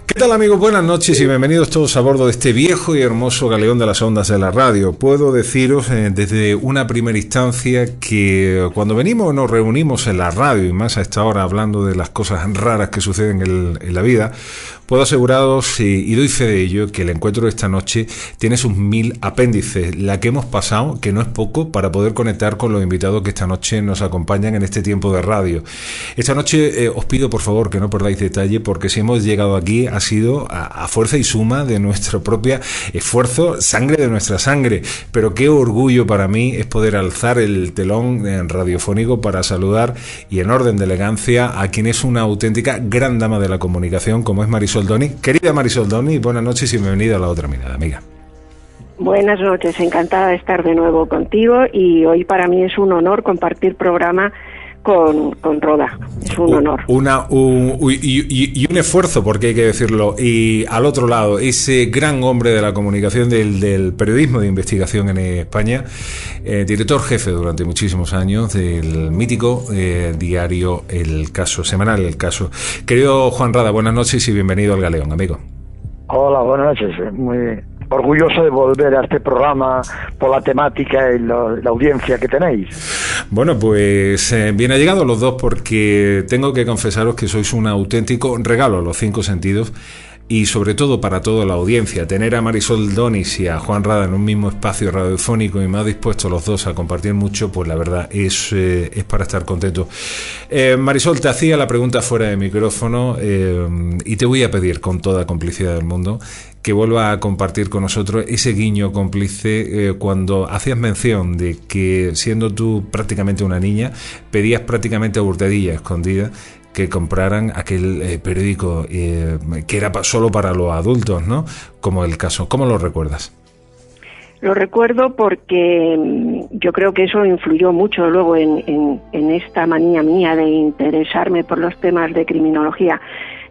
¿Qué tal, amigos? Buenas noches y bienvenidos todos a bordo de este viejo y hermoso galeón de las ondas de la radio. Puedo deciros desde una primera instancia que cuando venimos nos reunimos en la radio y más a esta hora hablando de las cosas raras que suceden en la vida, puedo aseguraros y doy fe de ello que el encuentro de esta noche tiene sus 1000 apéndices, la que hemos pasado, que no es poco, para poder conectar con los invitados que esta noche nos acompañan en este tiempo de radio. Esta noche os pido por favor que no perdáis detalle, porque si hemos llegado aquí ha sido a fuerza y suma de nuestro propio esfuerzo, sangre de nuestra sangre, pero qué orgullo para mí es poder alzar el telón radiofónico para saludar y en orden de elegancia a quien es una auténtica gran dama de la comunicación como es Marisol Doni. Querida Marisol Doni, buenas noches y bienvenida a La Otra Mirada, amiga. Buenas noches, encantada de estar de nuevo contigo y hoy para mí es un honor compartir programa con Roda, es un honor. Y un esfuerzo, porque hay que decirlo, y al otro lado, ese gran hombre de la comunicación, del periodismo de investigación en España, director jefe durante muchísimos años del mítico diario El Caso, semanal El Caso. Querido Juan Rada, buenas noches y bienvenido al Galeón, amigo. Hola, buenas noches, muy orgulloso de volver a este programa por la temática y la audiencia que tenéis. Bueno, pues bien ha llegado los dos, porque tengo que confesaros que sois un auténtico regalo a los 5 sentidos y sobre todo para toda la audiencia. Tener a Marisol Donis y a Juan Rada en un mismo espacio radiofónico y más dispuestos los dos a compartir mucho, pues la verdad es para estar contento. Marisol, te hacía la pregunta fuera de micrófono y te voy a pedir con toda complicidad del mundo que vuelva a compartir con nosotros ese guiño cómplice cuando hacías mención de que siendo tú prácticamente una niña pedías prácticamente a hurtadilla escondida que compraran aquel periódico que era solo para los adultos, ¿no? Como El Caso. ¿Cómo lo recuerdas? Lo recuerdo porque yo creo que eso influyó mucho luego en esta manía mía de interesarme por los temas de criminología.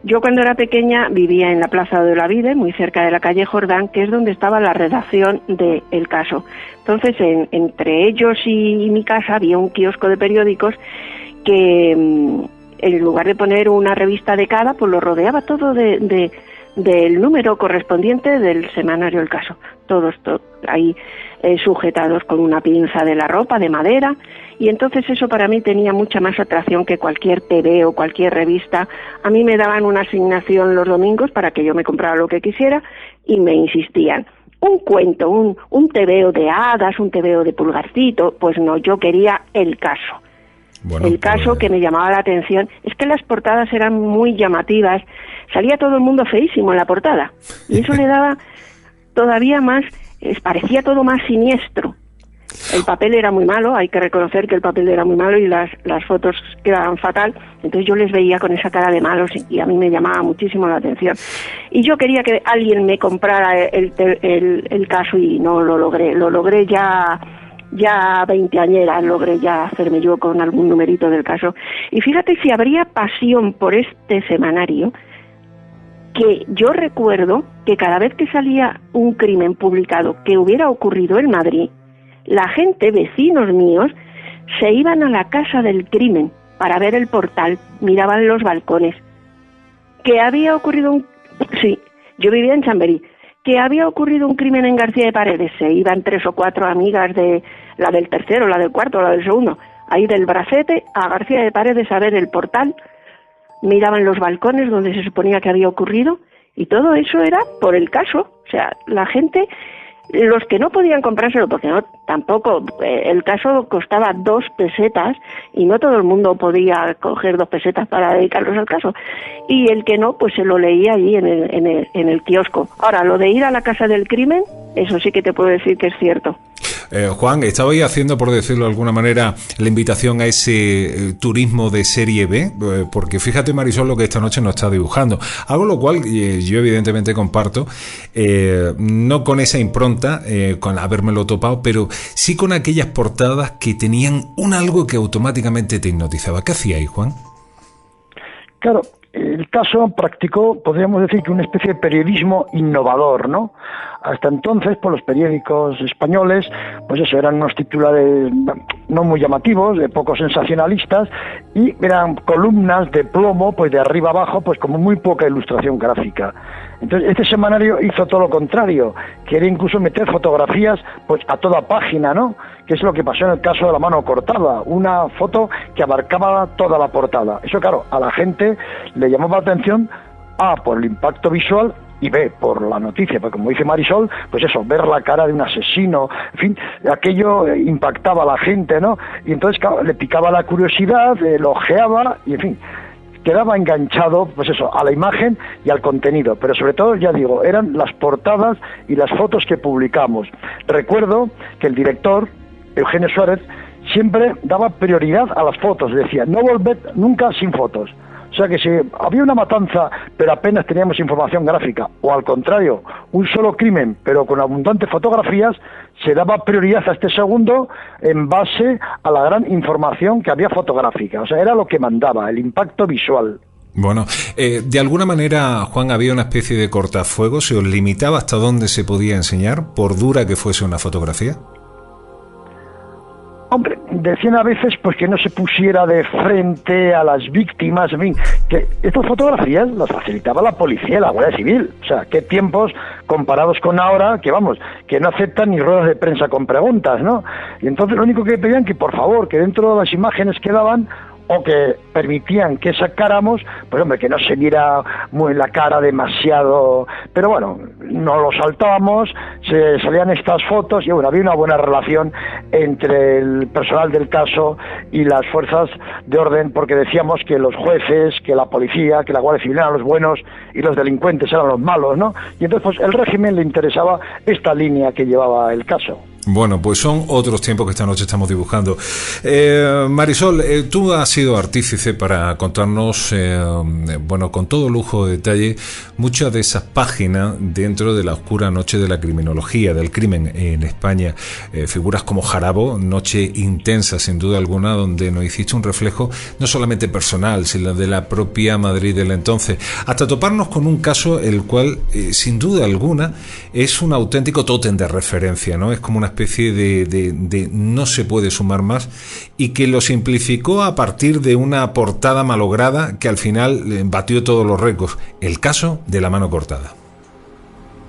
Yo cuando era pequeña vivía en la Plaza de Olavide, muy cerca de la calle Jordán, que es donde estaba la redacción de El Caso. Entonces, entre ellos y mi casa había un kiosco de periódicos que en lugar de poner una revista de cada, pues lo rodeaba todo del número correspondiente del semanario El Caso. Todos ahí sujetados con una pinza de la ropa, de madera, y entonces eso para mí tenía mucha más atracción que cualquier TV o cualquier revista. A mí me daban una asignación los domingos para que yo me comprara lo que quisiera y me insistían. Un cuento, un tebeo de hadas, un tebeo de Pulgarcito, pues no, yo quería El Caso. Bueno, El Caso que me llamaba la atención es que las portadas eran muy llamativas, salía todo el mundo feísimo en la portada y eso le daba todavía más, parecía todo más siniestro. El papel era muy malo, hay que reconocer que el papel era muy malo y las fotos quedaban fatal, entonces yo les veía con esa cara de malos y a mí me llamaba muchísimo la atención. Y yo quería que alguien me comprara el Caso y no lo logré ya 20añeras, logré ya hacerme yo con algún numerito del Caso. Y fíjate si habría pasión por este semanario, que yo recuerdo que cada vez que salía un crimen publicado que hubiera ocurrido en Madrid, la gente, vecinos míos, se iban a la casa del crimen para ver el portal, miraban los balcones. Que había ocurrido sí, yo vivía en Chamberí, que había ocurrido un crimen en García de Paredes, se iban 3 o 4 amigas de la del tercero, la del cuarto, la del segundo, ahí del Bracete a García de Paredes a ver el portal, miraban los balcones donde se suponía que había ocurrido y todo eso era por El Caso. O sea, la gente, los que no podían comprárselo, porque no, tampoco, El Caso costaba 2 pesetas y no todo el mundo podía coger 2 pesetas para dedicarlos al Caso. Y el que no, pues se lo leía allí en el kiosco. Ahora, lo de ir a la casa del crimen, eso sí que te puedo decir que es cierto. Juan, estabais haciendo, por decirlo de alguna manera, la invitación a ese turismo de serie B, porque fíjate, Marisol, lo que esta noche nos está dibujando. Algo lo cual yo evidentemente comparto, no con esa impronta, con habérmelo topado, pero sí con aquellas portadas que tenían un algo que automáticamente te hipnotizaba. ¿Qué hacíais, Juan? Claro, el caso practicó, podríamos decir, que una especie de periodismo innovador, ¿no? Hasta entonces, pues los periódicos españoles, pues eso, eran unos titulares no muy llamativos, de poco sensacionalistas, y eran columnas de plomo, pues de arriba abajo, pues como muy poca ilustración gráfica. Entonces, este semanario hizo todo lo contrario, quería incluso meter fotografías, pues a toda página, ¿no? Que es lo que pasó en el caso de La mano cortada, una foto que abarcaba toda la portada. Eso, claro, a la gente le llamaba la atención, A, por el impacto visual, y B, por la noticia, porque como dice Marisol, pues eso, ver la cara de un asesino, en fin, aquello impactaba a la gente, ¿no? Y entonces, claro, le picaba la curiosidad, lo ojeaba, y en fin, quedaba enganchado, pues eso, a la imagen y al contenido, pero sobre todo, ya digo, eran las portadas y las fotos que publicamos. Recuerdo que el director, Eugenio Suárez, siempre daba prioridad a las fotos, decía, no volved nunca sin fotos. O sea que si había una matanza pero apenas teníamos información gráfica, o al contrario, un solo crimen pero con abundantes fotografías, se daba prioridad a este segundo en base a la gran información que había fotográfica. O sea, era lo que mandaba, el impacto visual. Bueno, de alguna manera, Juan, había una especie de cortafuegos, ¿se os limitaba hasta dónde se podía enseñar, por dura que fuese una fotografía? Hombre, decían a veces pues que no se pusiera de frente a las víctimas, en fin, que estas fotografías las facilitaba la policía y la Guardia Civil. O sea, qué tiempos comparados con ahora, que vamos, que no aceptan ni ruedas de prensa con preguntas, ¿no? Y entonces lo único que pedían que por favor, que dentro de las imágenes que daban, o que permitían que sacáramos, pues hombre, que no se viera muy la cara demasiado, pero bueno, no lo saltábamos, se salían estas fotos y bueno, había una buena relación entre el personal del caso y las fuerzas de orden, porque decíamos que los jueces, que la policía, que la Guardia Civil eran los buenos y los delincuentes eran los malos, ¿no? Y entonces pues el régimen le interesaba esta línea que llevaba el caso. Bueno, pues son otros tiempos que esta noche estamos dibujando. Marisol, tú has sido artífice para contarnos, bueno, con todo lujo de detalle, muchas de esas páginas dentro de la oscura noche de la criminología, del crimen en España. Figuras como Jarabo, noche intensa sin duda alguna, donde nos hiciste un reflejo no solamente personal, sino de la propia Madrid del entonces, hasta toparnos con un caso el cual, sin duda alguna, es un auténtico tótem de referencia, ¿no? Es como una especie de no se puede sumar más, y que lo simplificó a partir de una portada malograda que al final batió todos los récords, el caso de La mano cortada.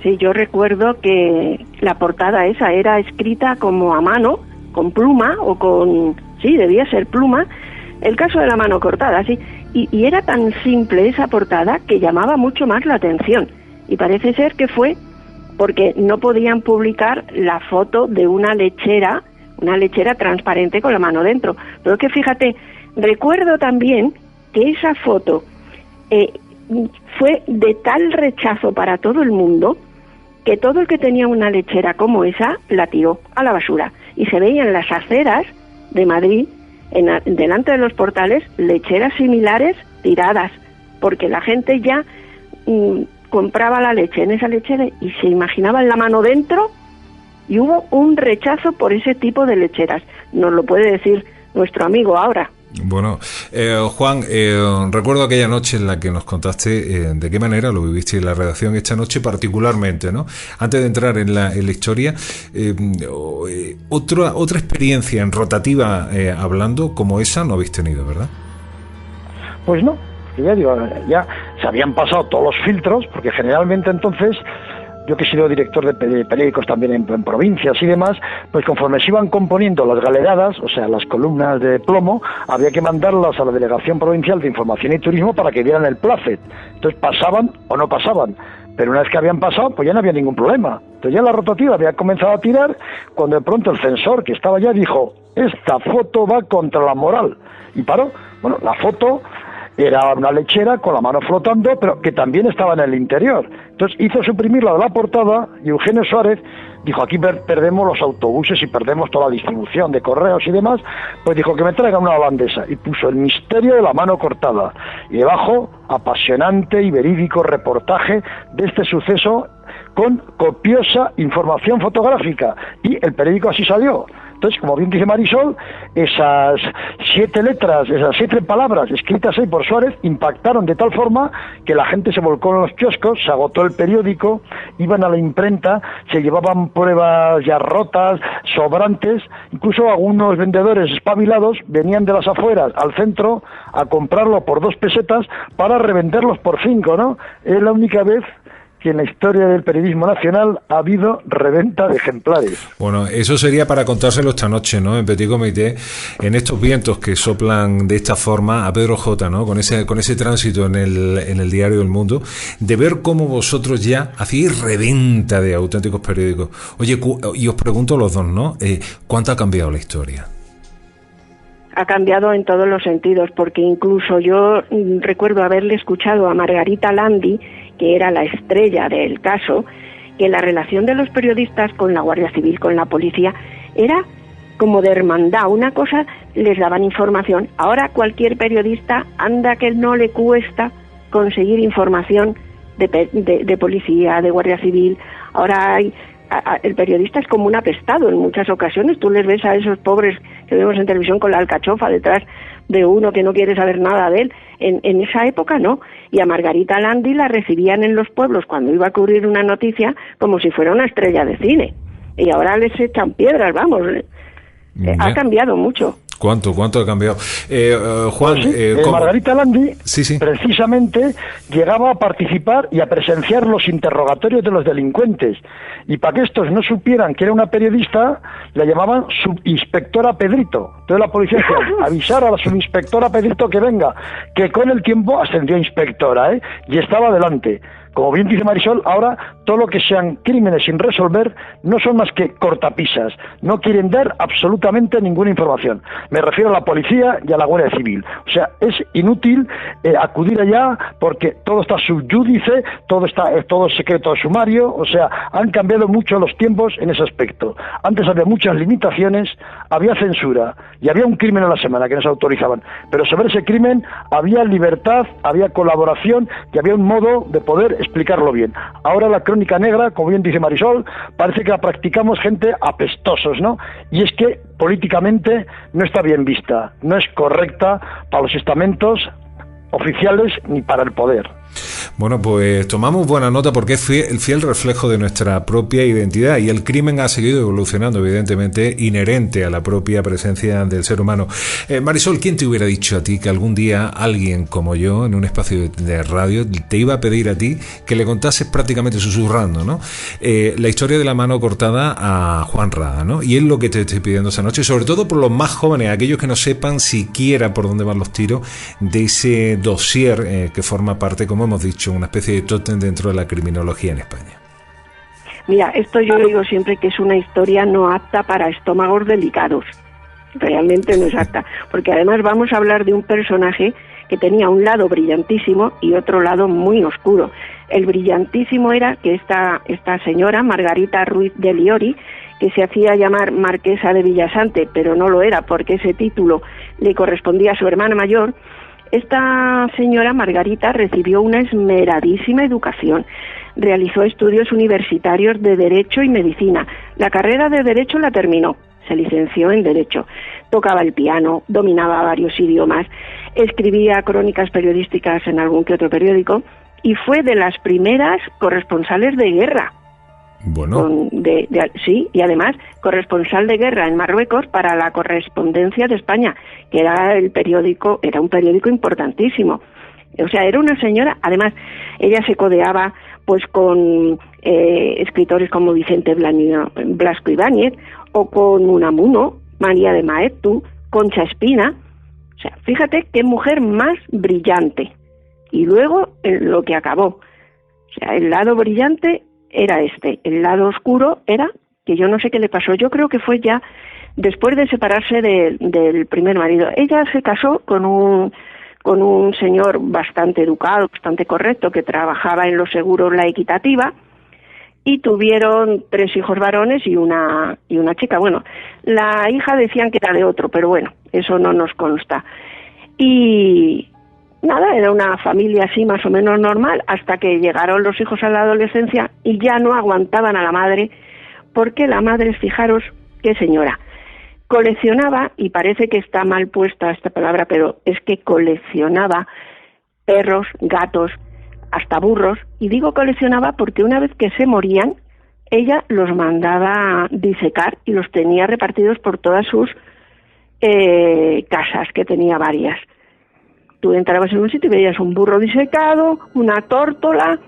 Sí, yo recuerdo que la portada esa era escrita como a mano, con pluma o con... sí, debía ser pluma, el caso de La mano cortada, sí, y era tan simple esa portada que llamaba mucho más la atención, y parece ser que fue porque no podían publicar la foto de una lechera transparente con la mano dentro. Pero es que fíjate, recuerdo también que esa foto fue de tal rechazo para todo el mundo que todo el que tenía una lechera como esa la tiró a la basura. Y se veían las aceras de Madrid, delante de los portales, lecheras similares tiradas, porque la gente ya... compraba la leche en esa lechera y se imaginaba la mano dentro, y hubo un rechazo por ese tipo de lecheras. Nos lo puede decir nuestro amigo ahora. Bueno, Juan, recuerdo aquella noche en la que nos contaste de qué manera lo viviste en la redacción esta noche particularmente, ¿no? Antes de entrar en la historia, otra experiencia en rotativa hablando como esa no habéis tenido, ¿verdad? Pues no. Ya digo, ya se habían pasado todos los filtros, porque generalmente entonces, yo que he sido director de periódicos también en provincias y demás, pues conforme se iban componiendo las galeradas, o sea, las columnas de plomo, había que mandarlas a la Delegación Provincial de Información y Turismo para que dieran el plácet. Entonces pasaban o no pasaban, pero una vez que habían pasado, pues ya no había ningún problema. Entonces ya la rotativa había comenzado a tirar, cuando de pronto el censor que estaba allá dijo, esta foto va contra la moral, y paró. Bueno, la foto... era una lechera con la mano flotando, pero que también estaba en el interior. Entonces hizo suprimirla de la portada y Eugenio Suárez dijo, aquí perdemos los autobuses y perdemos toda la distribución de correos y demás, pues dijo que me traigan una holandesa, y puso el misterio de La mano cortada. Y debajo, apasionante y verídico reportaje de este suceso con copiosa información fotográfica. Y el periódico así salió. Entonces, como bien dice Marisol, esas 7 letras, esas 7 palabras escritas ahí por Suárez impactaron de tal forma que la gente se volcó en los kioscos, se agotó el periódico, iban a la imprenta, se llevaban pruebas ya rotas, sobrantes, incluso algunos vendedores espabilados venían de las afueras al centro a comprarlo por 2 pesetas para revenderlos por 5, ¿no? Es la única vez que en la historia del periodismo nacional ha habido reventa de ejemplares. Bueno, eso sería para contárselo esta noche, ¿no? En Petit Comité, en estos vientos que soplan de esta forma a Pedro J, ¿no? Con ese tránsito en el diario El Mundo, de ver cómo vosotros ya hacéis reventa de auténticos periódicos. Oye, y os pregunto a los dos, ¿no? ¿Cuánto ha cambiado la historia? Ha cambiado en todos los sentidos, porque incluso yo recuerdo haberle escuchado a Margarita Landi, que era la estrella del caso, que la relación de los periodistas con la Guardia Civil, con la policía, era como de hermandad. Una cosa, les daban información. Ahora cualquier periodista, anda que no le cuesta conseguir información de policía, de Guardia Civil. Ahora el periodista es como un apestado en muchas ocasiones. Tú les ves a esos pobres que vemos en televisión con la alcachofa detrás de uno que no quiere saber nada de él. En esa época no. Y a Margarita Landi la recibían en los pueblos cuando iba a cubrir una noticia como si fuera una estrella de cine. Y ahora les echan piedras, vamos. Ha cambiado mucho. ¿Cuánto ha cambiado? Juan, Margarita Landi sí. precisamente llegaba a participar y a presenciar los interrogatorios de los delincuentes. Y para que estos no supieran que era una periodista, la llamaban subinspectora Pedrito. Entonces la policía decía, avisar a la subinspectora Pedrito que venga, que con el tiempo ascendió a inspectora, y estaba delante. Como bien dice Marisol, ahora todo lo que sean crímenes sin resolver no son más que cortapisas, no quieren dar absolutamente ninguna información. Me refiero a la policía y a la Guardia Civil. O sea, es inútil acudir allá porque todo está subyúdice, todo es secreto sumario. O sea, han cambiado mucho los tiempos en ese aspecto. Antes había muchas limitaciones, había censura y había un crimen a la semana que nos autorizaban. Pero sobre ese crimen había libertad, había colaboración y había un modo de poder explicarlo bien. Ahora la crónica negra, como bien dice Marisol, parece que la practicamos gente apestosos, ¿no? Y es que políticamente no está bien vista, no es correcta para los estamentos oficiales ni para el poder. Bueno, pues tomamos buena nota porque es el fiel reflejo de nuestra propia identidad y el crimen ha seguido evolucionando, evidentemente, inherente a la propia presencia del ser humano. Marisol, ¿quién te hubiera dicho a ti que algún día alguien como yo, en un espacio de radio, te iba a pedir a ti que le contases prácticamente susurrando, ¿no? La historia de la mano cortada a Juan Rada, ¿no? Y es lo que te estoy pidiendo esta noche, sobre todo por los más jóvenes, aquellos que no sepan siquiera por dónde van los tiros de ese dossier que forma parte, como hemos dicho, una especie de tótem dentro de la criminología en España. Mira, esto yo digo siempre que es una historia no apta para estómagos delicados. Realmente no es apta, porque además vamos a hablar de un personaje que tenía un lado brillantísimo y otro lado muy oscuro. El brillantísimo era que esta señora, Margarita Ruiz de Liori, que se hacía llamar Marquesa de Villasante, pero no lo era porque ese título le correspondía a su hermana mayor. Esta señora Margarita recibió una esmeradísima educación, realizó estudios universitarios de Derecho y Medicina. La carrera de Derecho la terminó, se licenció en Derecho, tocaba el piano, dominaba varios idiomas, escribía crónicas periodísticas en algún que otro periódico y fue de las primeras corresponsales de guerra. Bueno. Sí, y además corresponsal de guerra en Marruecos para la Correspondencia de España, que era un periódico importantísimo. O sea, era una señora, además, ella se codeaba pues con escritores como Vicente Blasco Ibáñez, o con Unamuno, María de Maeztu, Concha Espina. O sea, fíjate qué mujer más brillante. Y luego lo que acabó. O sea, el lado brillante era el lado oscuro era que yo no sé qué le pasó. Yo creo que fue ya después de separarse del primer marido. Ella se casó con un señor bastante educado, bastante correcto, que trabajaba en los seguros La Equitativa, y tuvieron 3 hijos varones y una chica. Bueno, la hija decían que era de otro, pero bueno, eso no nos consta. Y nada, era una familia así más o menos normal, hasta que llegaron los hijos a la adolescencia y ya no aguantaban a la madre, porque la madre, fijaros qué señora, coleccionaba, y parece que está mal puesta esta palabra, pero es que coleccionaba perros, gatos, hasta burros, y digo coleccionaba porque una vez que se morían, ella los mandaba disecar y los tenía repartidos por todas sus casas, que tenía varias. Tú entrabas en un sitio y veías un burro disecado, una tórtola,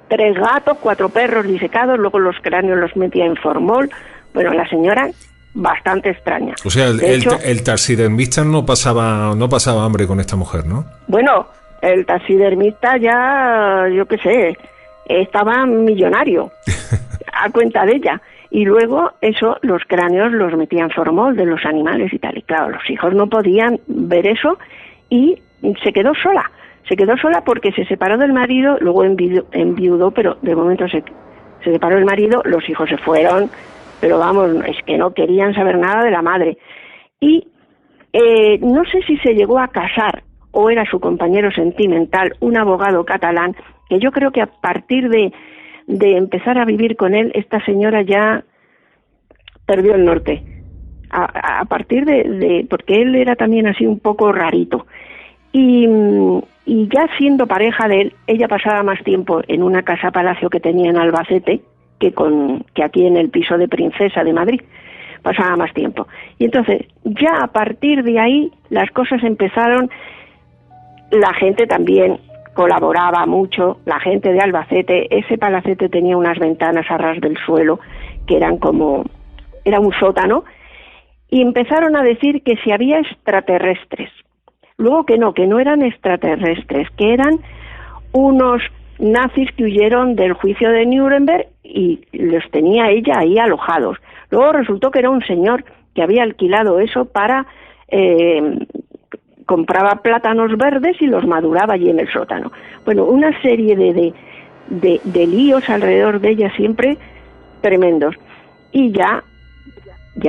3 gatos, 4 perros disecados, luego los cráneos los metía en formol. Bueno, la señora bastante extraña. O sea, el taxidermista no pasaba hambre con esta mujer, ¿no? Bueno, el taxidermista ya, yo qué sé, estaba millonario a cuenta de ella. Y luego eso, los cráneos los metía en formol de los animales y tal. Y claro, los hijos no podían ver eso y se quedó sola. Se quedó sola porque se separó del marido, luego enviudó, pero de momento se separó el marido, los hijos se fueron, pero vamos, es que no querían saber nada de la madre. Y no sé si se llegó a casar o era su compañero sentimental, un abogado catalán, que yo creo que a partir de empezar a vivir con él, esta señora ya perdió el norte. A partir porque él era también así un poco rarito. Y ya siendo pareja de él, ella pasaba más tiempo en una casa palacio que tenía en Albacete que aquí en el piso de Princesa de Madrid. Pasaba más tiempo. Y entonces, ya a partir de ahí, las cosas empezaron. La gente también colaboraba mucho, la gente de Albacete. Ese palacete tenía unas ventanas a ras del suelo, que era un sótano, y empezaron a decir que si había extraterrestres. Luego que no eran extraterrestres, que eran unos nazis que huyeron del juicio de Nuremberg y los tenía ella ahí alojados. Luego resultó que era un señor que había alquilado eso para... compraba plátanos verdes y los maduraba allí en el sótano. Bueno, una serie de líos alrededor de ella siempre tremendos. Y ya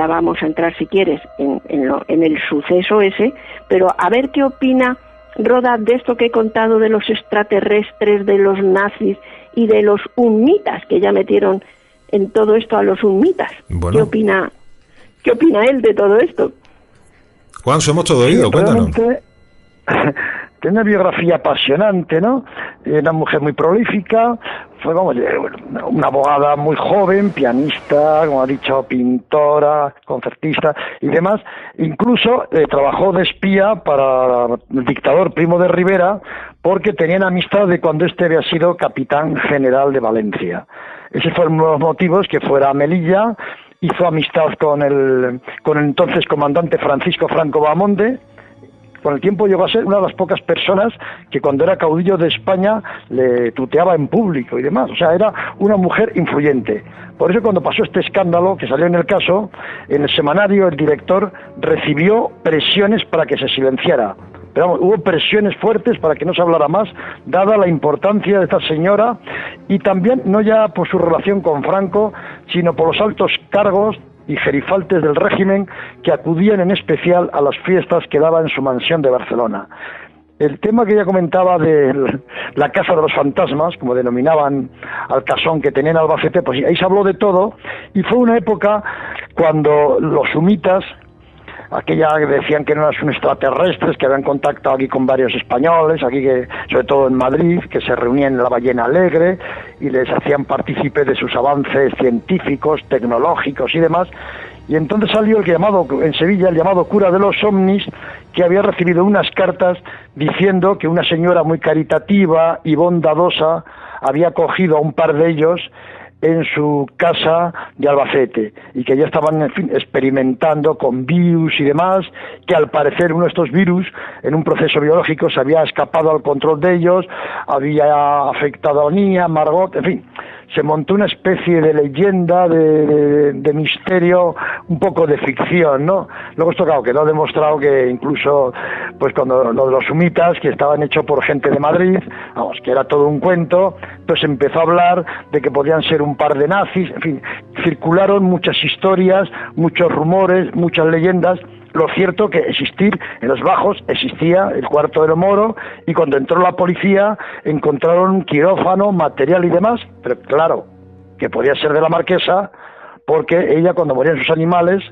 vamos a entrar, si quieres, en el suceso ese, pero a ver qué opina Roda de esto que he contado de los extraterrestres, de los nazis y de los humitas, que ya metieron en todo esto a los humitas. Bueno. ¿Qué opina él de todo esto? Juan, somos todo oído, cuéntanos. Tiene una biografía apasionante, ¿no? Una mujer muy prolífica, fue como una abogada muy joven, pianista, como ha dicho, pintora, concertista y demás. Incluso trabajó de espía para el dictador Primo de Rivera, porque tenían amistad de cuando este había sido capitán general de Valencia. Ese fue uno de los motivos que fuera a Melilla. Hizo amistad con el entonces comandante Francisco Franco Bahamonde. Con el tiempo llegó a ser una de las pocas personas que cuando era caudillo de España le tuteaba en público y demás. O sea, era una mujer influyente. Por eso cuando pasó este escándalo que salió en el caso, en el semanario el director recibió presiones para que se silenciara. Pero vamos, hubo presiones fuertes para que no se hablara más, dada la importancia de esta señora, y también no ya por su relación con Franco, sino por los altos cargos y gerifaltes del régimen que acudían en especial a las fiestas que daba en su mansión de Barcelona. El tema que ya comentaba de la Casa de los Fantasmas, como denominaban al casón que tenía en Albacete, pues ahí se habló de todo, y fue una época cuando los humitas, aquella que decían que no eran extraterrestres, que habían contactado aquí con varios españoles, aquí que, sobre todo en Madrid, que se reunían en la Ballena Alegre y les hacían partícipe de sus avances científicos, tecnológicos y demás. Y entonces salió en Sevilla, el llamado cura de los ovnis, que había recibido unas cartas diciendo que una señora muy caritativa y bondadosa había acogido a un par de ellos en su casa de Albacete y que ya estaban, en fin, experimentando con virus y demás, que al parecer uno de estos virus en un proceso biológico se había escapado al control de ellos, había afectado a Nia, Margot, en fin, se montó una especie de leyenda, de misterio, un poco de ficción, ¿no? Luego esto, claro, quedó demostrado que incluso, pues cuando lo de los humitas, que estaban hechos por gente de Madrid, vamos, que era todo un cuento, pues empezó a hablar de que podían ser un par de nazis, en fin, circularon muchas historias, muchos rumores, muchas leyendas. Lo cierto que existir en los bajos existía el cuarto de lo Moro, y cuando entró la policía encontraron un quirófano, material y demás, pero claro, que podía ser de la marquesa, porque ella cuando morían sus animales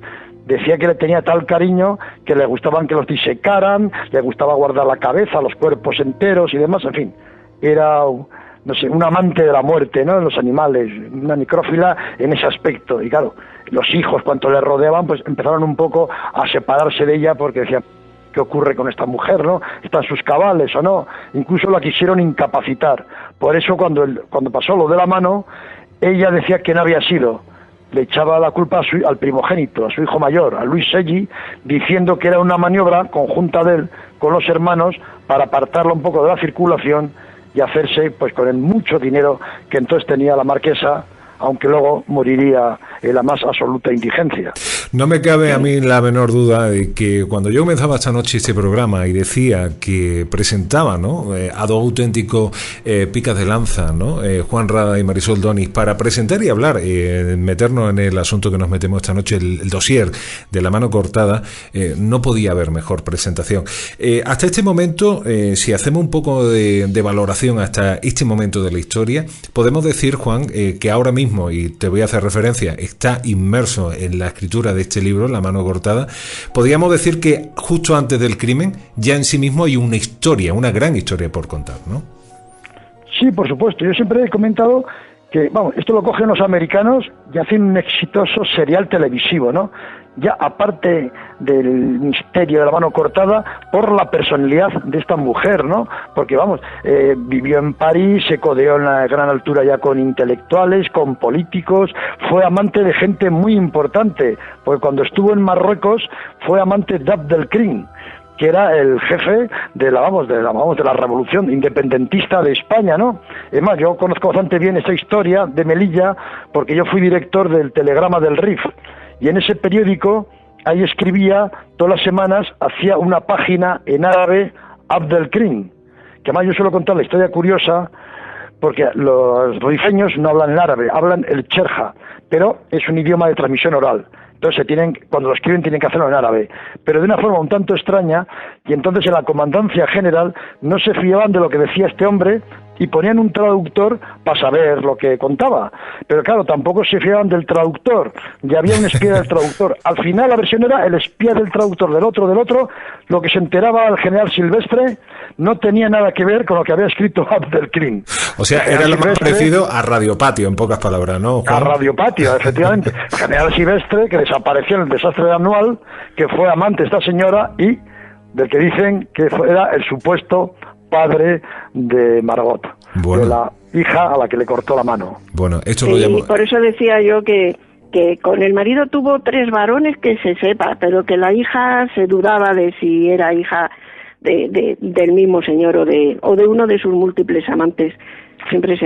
decía que le tenía tal cariño que le gustaban que los disecaran, le gustaba guardar la cabeza, los cuerpos enteros y demás, en fin, era, no sé, un amante de la muerte, ¿no?, de los animales, una necrófila en ese aspecto. Y claro, los hijos, cuanto le rodeaban, pues empezaron un poco a separarse de ella porque decían, ¿qué ocurre con esta mujer, no? ¿Están sus cabales o no? Incluso la quisieron incapacitar. Por eso cuando pasó lo de la mano, ella decía que no había sido. Le echaba la culpa al primogénito, a su hijo mayor, a Luis Seggi, diciendo que era una maniobra conjunta de él con los hermanos para apartarlo un poco de la circulación y hacerse pues con el mucho dinero que entonces tenía la marquesa, aunque luego moriría en la más absoluta indigencia. No me cabe a mí la menor duda de que cuando yo comenzaba esta noche este programa y decía que presentaba, ¿no?, a dos auténticos picas de lanza, ¿no?, Juan Rada y Marisol Donis, para presentar y hablar, meternos en el asunto que nos metemos esta noche, el dossier de La mano cortada, no podía haber mejor presentación. Hasta este momento, si hacemos un poco de valoración hasta este momento de la historia, podemos decir, Juan, que ahora mismo, y te voy a hacer referencia, está inmerso en la escritura de este libro, La mano cortada. Podríamos decir que justo antes del crimen ya en sí mismo hay una historia, una gran historia por contar, ¿no? Sí, por supuesto. Yo siempre he comentado que, vamos, esto lo cogen los americanos y hacen un exitoso serial televisivo, ¿no? Ya aparte del misterio de La mano cortada, por la personalidad de esta mujer, ¿no? Porque, vamos, vivió en París, se codeó en la gran altura ya con intelectuales, con políticos, fue amante de gente muy importante, porque cuando estuvo en Marruecos fue amante de Abd el-Krim, que era el jefe de la revolución independentista de España, ¿no? Es más, yo conozco bastante bien esta historia de Melilla, porque yo fui director del Telegrama del Rif, y en ese periódico, ahí escribía, todas las semanas, hacía una página en árabe, Abd el-Krim, que además yo suelo contar la historia curiosa, porque los rifeños no hablan el árabe, hablan el cherja, pero es un idioma de transmisión oral. Entonces cuando lo escriben tienen que hacerlo en árabe, pero de una forma un tanto extraña, y entonces en la comandancia general no se fiaban de lo que decía este hombre y ponían un traductor para saber lo que contaba, pero claro, tampoco se fiaban del traductor, ya había un espía del traductor. Al final la versión era el espía del traductor del otro, lo que se enteraba el general Silvestre no tenía nada que ver con lo que había escrito Abd el-Krim. O sea, era lo más parecido a Radio Patio, en pocas palabras, ¿no, Juan? A Radio Patio, efectivamente. General Silvestre, que desapareció en el desastre anual, que fue amante de esta señora y del que dicen que era el supuesto padre de Margot, bueno, de la hija a la que le cortó la mano. Bueno, esto lo llamo... Por eso decía yo que con el marido tuvo 3 varones que se sepa, pero que la hija se dudaba de si era hija del mismo señor o de uno de sus múltiples amantes.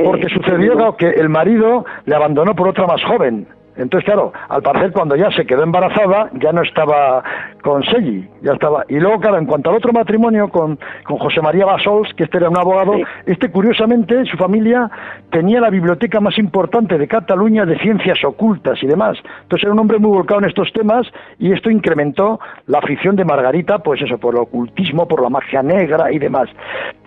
Porque sucedió que el marido le abandonó por otra más joven. Entonces, claro, al parecer cuando ya se quedó embarazada, ya no estaba con Seggi, ya estaba. Y luego, claro, en cuanto al otro matrimonio con José María Bassols, que era un abogado, sí. Curiosamente, su familia tenía la biblioteca más importante de Cataluña de ciencias ocultas y demás. Entonces era un hombre muy volcado en estos temas y esto incrementó la afición de Margarita, pues eso, por el ocultismo, por la magia negra y demás.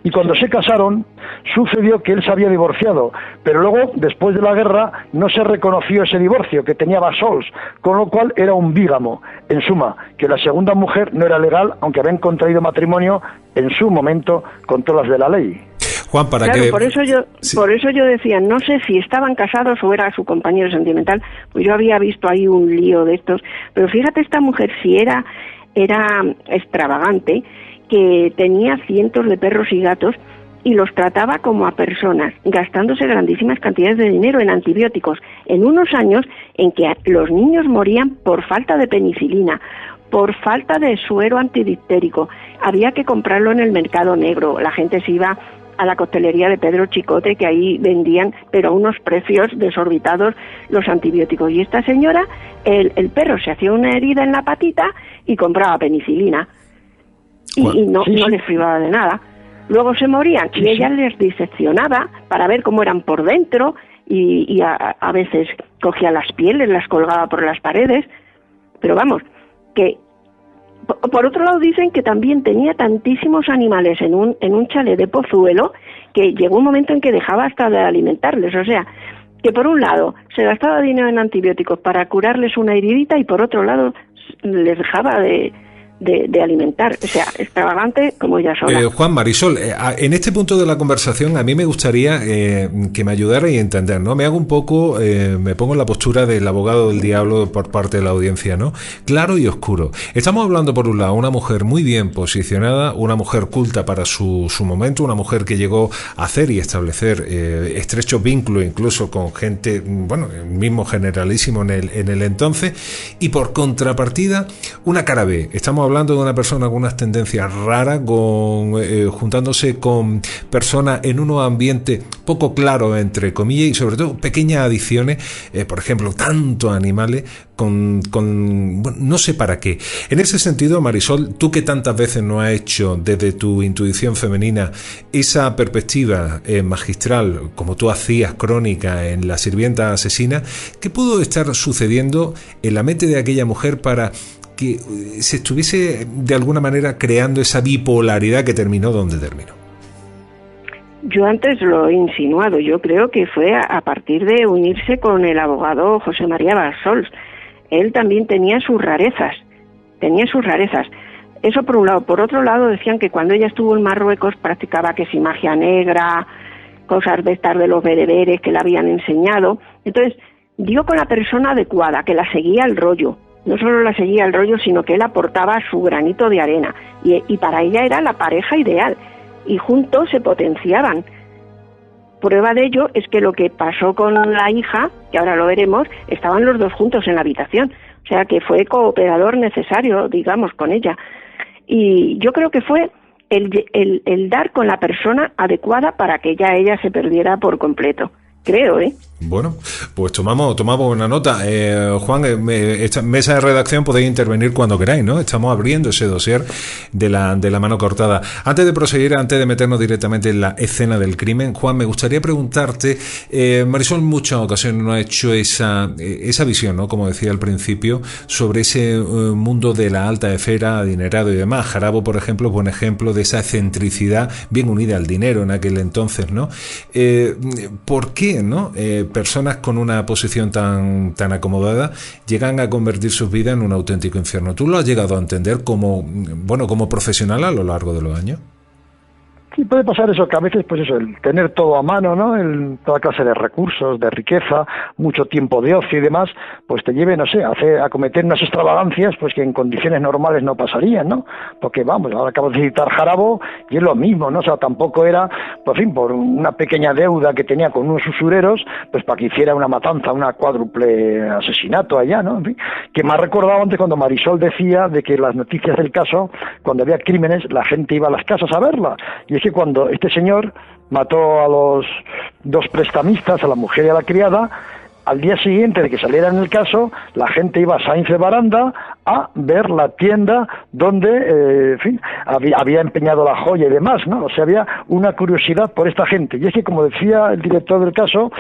Y cuando se casaron, sucedió que él se había divorciado, pero luego, después de la guerra, no se reconoció ese divorcio que tenía Bassols, con lo cual era un bígamo. En suma, que la segunda mujer no era legal, aunque habían contraído matrimonio en su momento con todas las de la ley. Juan, ¿para claro, qué? Por eso yo decía, no sé si estaban casados o era su compañero sentimental, pues yo había visto ahí un lío de estos, pero fíjate, esta mujer si era extravagante, que tenía cientos de perros y gatos y los trataba como a personas, gastándose grandísimas cantidades de dinero en antibióticos, en unos años en que los niños morían por falta de penicilina, por falta de suero antidifterico, había que comprarlo en el mercado negro, la gente se iba a la coctelería de Pedro Chicote, que ahí vendían, pero a unos precios desorbitados, los antibióticos. Y esta señora, el perro se hacía una herida en la patita y compraba penicilina. Y no les privaba de nada. Luego se morían y ella les diseccionaba para ver cómo eran por dentro y a veces cogía las pieles, las colgaba por las paredes. Pero vamos, que por otro lado dicen que también tenía tantísimos animales en un chalet de Pozuelo que llegó un momento en que dejaba hasta de alimentarles. O sea, que por un lado se gastaba dinero en antibióticos para curarles una heridita y por otro lado les dejaba de alimentar, o sea, extravagante como ella sola. Juan, Marisol, en este punto de la conversación a mí me gustaría que me ayudara a entender, ¿no? Me hago un poco, me pongo en la postura del abogado del diablo por parte de la audiencia, ¿no? Claro y oscuro. Estamos hablando, por un lado, una mujer muy bien posicionada, una mujer culta para su momento, una mujer que llegó a hacer y establecer estrechos vínculos incluso con gente, bueno, mismo generalísimo en el entonces, y por contrapartida, una cara B. Estamos hablando de una persona con unas tendencias raras, juntándose con personas en unos ambientes poco claros, entre comillas, y sobre todo pequeñas adicciones, por ejemplo, tantos animales, bueno, no sé para qué. En ese sentido, Marisol, tú que tantas veces nos has hecho desde tu intuición femenina esa perspectiva magistral, como tú hacías crónica en La sirvienta asesina, ¿qué pudo estar sucediendo en la mente de aquella mujer para que se estuviese de alguna manera creando esa bipolaridad que terminó donde terminó? Yo antes lo he insinuado, yo creo que fue a partir de unirse con el abogado José María Bassols. Él también tenía sus rarezas. Eso por un lado. Por otro lado decían que cuando ella estuvo en Marruecos practicaba que si magia negra, cosas de estas de los bereberes que le habían enseñado. Entonces dio con la persona adecuada, que la seguía el rollo. No solo la seguía el rollo, sino que él aportaba su granito de arena. Y para ella era la pareja ideal. Y juntos se potenciaban. Prueba de ello es que lo que pasó con la hija, que ahora lo veremos, estaban los dos juntos en la habitación. O sea que fue cooperador necesario, digamos, con ella. Y yo creo que fue el dar con la persona adecuada para que ella se perdiera por completo. Creo, ¿eh? Bueno, pues tomamos una nota. Juan, esta mesa de redacción podéis intervenir cuando queráis, ¿no? Estamos abriendo ese dossier de la mano cortada. Antes de proseguir, antes de meternos directamente en la escena del crimen, Juan, me gustaría preguntarte, Marisol en muchas ocasiones nos ha hecho esa visión, ¿no? Como decía al principio, sobre ese mundo de la alta esfera, adinerado y demás. Jarabo, por ejemplo, es buen ejemplo de esa excentricidad bien unida al dinero en aquel entonces, ¿no? ¿Por qué, no? Personas con una posición tan acomodada llegan a convertir sus vidas en un auténtico infierno. ¿Tú lo has llegado a entender como profesional a lo largo de los años? Sí, puede pasar eso, que a veces, pues eso, el tener todo a mano, ¿no? Toda clase de recursos, de riqueza, mucho tiempo de ocio y demás, pues te lleve, no sé, a cometer unas extravagancias, pues que en condiciones normales no pasarían, ¿no? Porque, vamos, ahora acabo de citar Jarabo, y es lo mismo, ¿no? O sea, tampoco era, por fin, por una pequeña deuda que tenía con unos usureros, pues para que hiciera una matanza, una cuádruple asesinato allá, ¿no? En fin, que me ha recordado antes cuando Marisol decía de que las noticias del caso, cuando había crímenes, la gente iba a las casas a verla, y es que cuando este señor mató a los dos prestamistas, a la mujer y a la criada, al día siguiente de que saliera en el caso, la gente iba a Sáenz de Baranda a ver la tienda donde, en fin, había empeñado la joya y demás, ¿no? O sea, había una curiosidad por esta gente. Y es que, como decía el director del caso,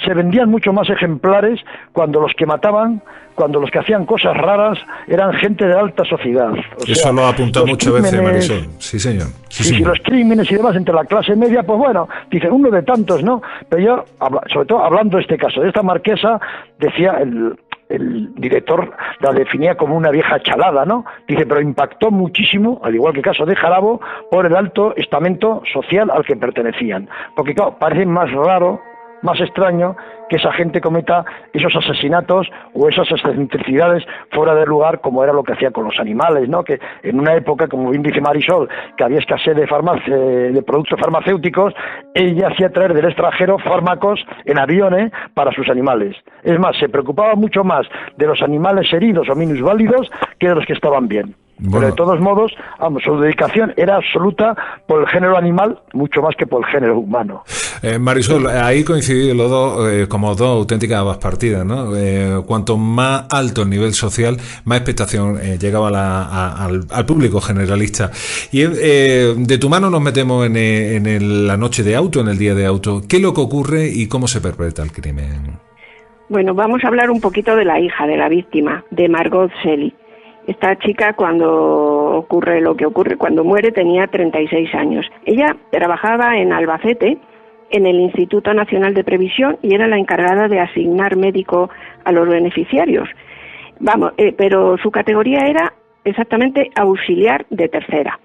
se vendían mucho más ejemplares cuando los que mataban, cuando los que hacían cosas raras eran gente de alta sociedad. O sea, eso lo ha apuntado muchas veces Marisol. Sí, señor. Sí, si los crímenes y demás entre la clase media, pues bueno, dice uno de tantos, ¿no? Pero yo, sobre todo hablando de este caso, de esta marquesa, decía el director la definía como una vieja chalada, ¿no? Dice, pero impactó muchísimo, al igual que el caso de Jarabo, por el alto estamento social al que pertenecían. Porque, claro, parece más raro, más extraño que esa gente cometa esos asesinatos o esas excentricidades fuera de lugar, como era lo que hacía con los animales, ¿no? Que en una época, como bien dice Marisol, que había escasez de productos farmacéuticos, ella hacía traer del extranjero fármacos en aviones para sus animales. Es más, se preocupaba mucho más de los animales heridos o minusválidos que de los que estaban bien. Bueno. Pero de todos modos, vamos, su dedicación era absoluta por el género animal, mucho más que por el género humano. Marisol, ahí coincidí los dos como dos auténticas ambas partidas, ¿no? Cuanto más alto el nivel social, más expectación llegaba al público generalista. Y de tu mano nos metemos en la noche de auto, en el día de auto. ¿Qué es lo que ocurre y cómo se perpetra el crimen? Bueno, vamos a hablar un poquito de la hija de la víctima, de Margot Shelley. Esta chica, cuando ocurre lo que ocurre, cuando muere, tenía 36 años. Ella trabajaba en Albacete, en el Instituto Nacional de Previsión y era la encargada de asignar médico a los beneficiarios. Pero su categoría era exactamente auxiliar de tercera.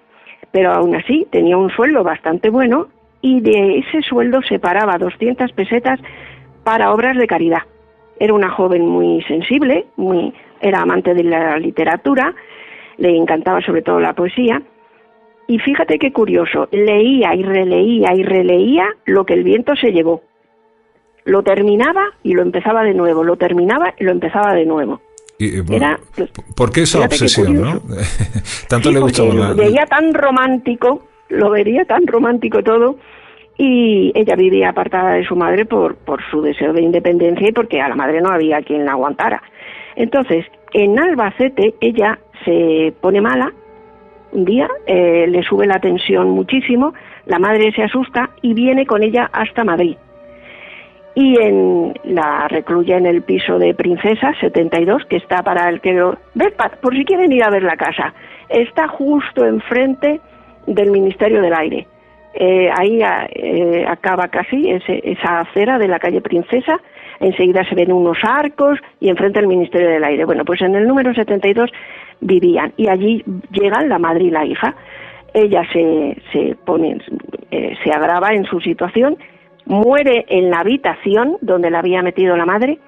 Pero aún así tenía un sueldo bastante bueno y de ese sueldo separaba 200 pesetas para obras de caridad. Era una joven muy sensible, era amante de la literatura, le encantaba sobre todo la poesía. Y fíjate qué curioso, leía y releía lo que el viento se llevó. Lo terminaba y lo empezaba de nuevo, lo terminaba y lo empezaba de nuevo. ¿Por qué esa obsesión, no? Tanto le gustaba lo veía tan romántico, todo, y ella vivía apartada de su madre por su deseo de independencia y porque a la madre no había quien la aguantara. Entonces, en Albacete ella se pone mala, un día le sube la tensión muchísimo, la madre se asusta y viene con ella hasta Madrid. Y la recluye en el piso de Princesa 72, que está para el que... por si quieren ir a ver la casa. Está justo enfrente del Ministerio del Aire. Ahí acaba casi esa acera de la calle Princesa. Enseguida se ven unos arcos y enfrente el Ministerio del Aire. Bueno, pues en el número 72 vivían y allí llegan la madre y la hija. Ella se agrava en su situación, muere en la habitación donde la había metido la madre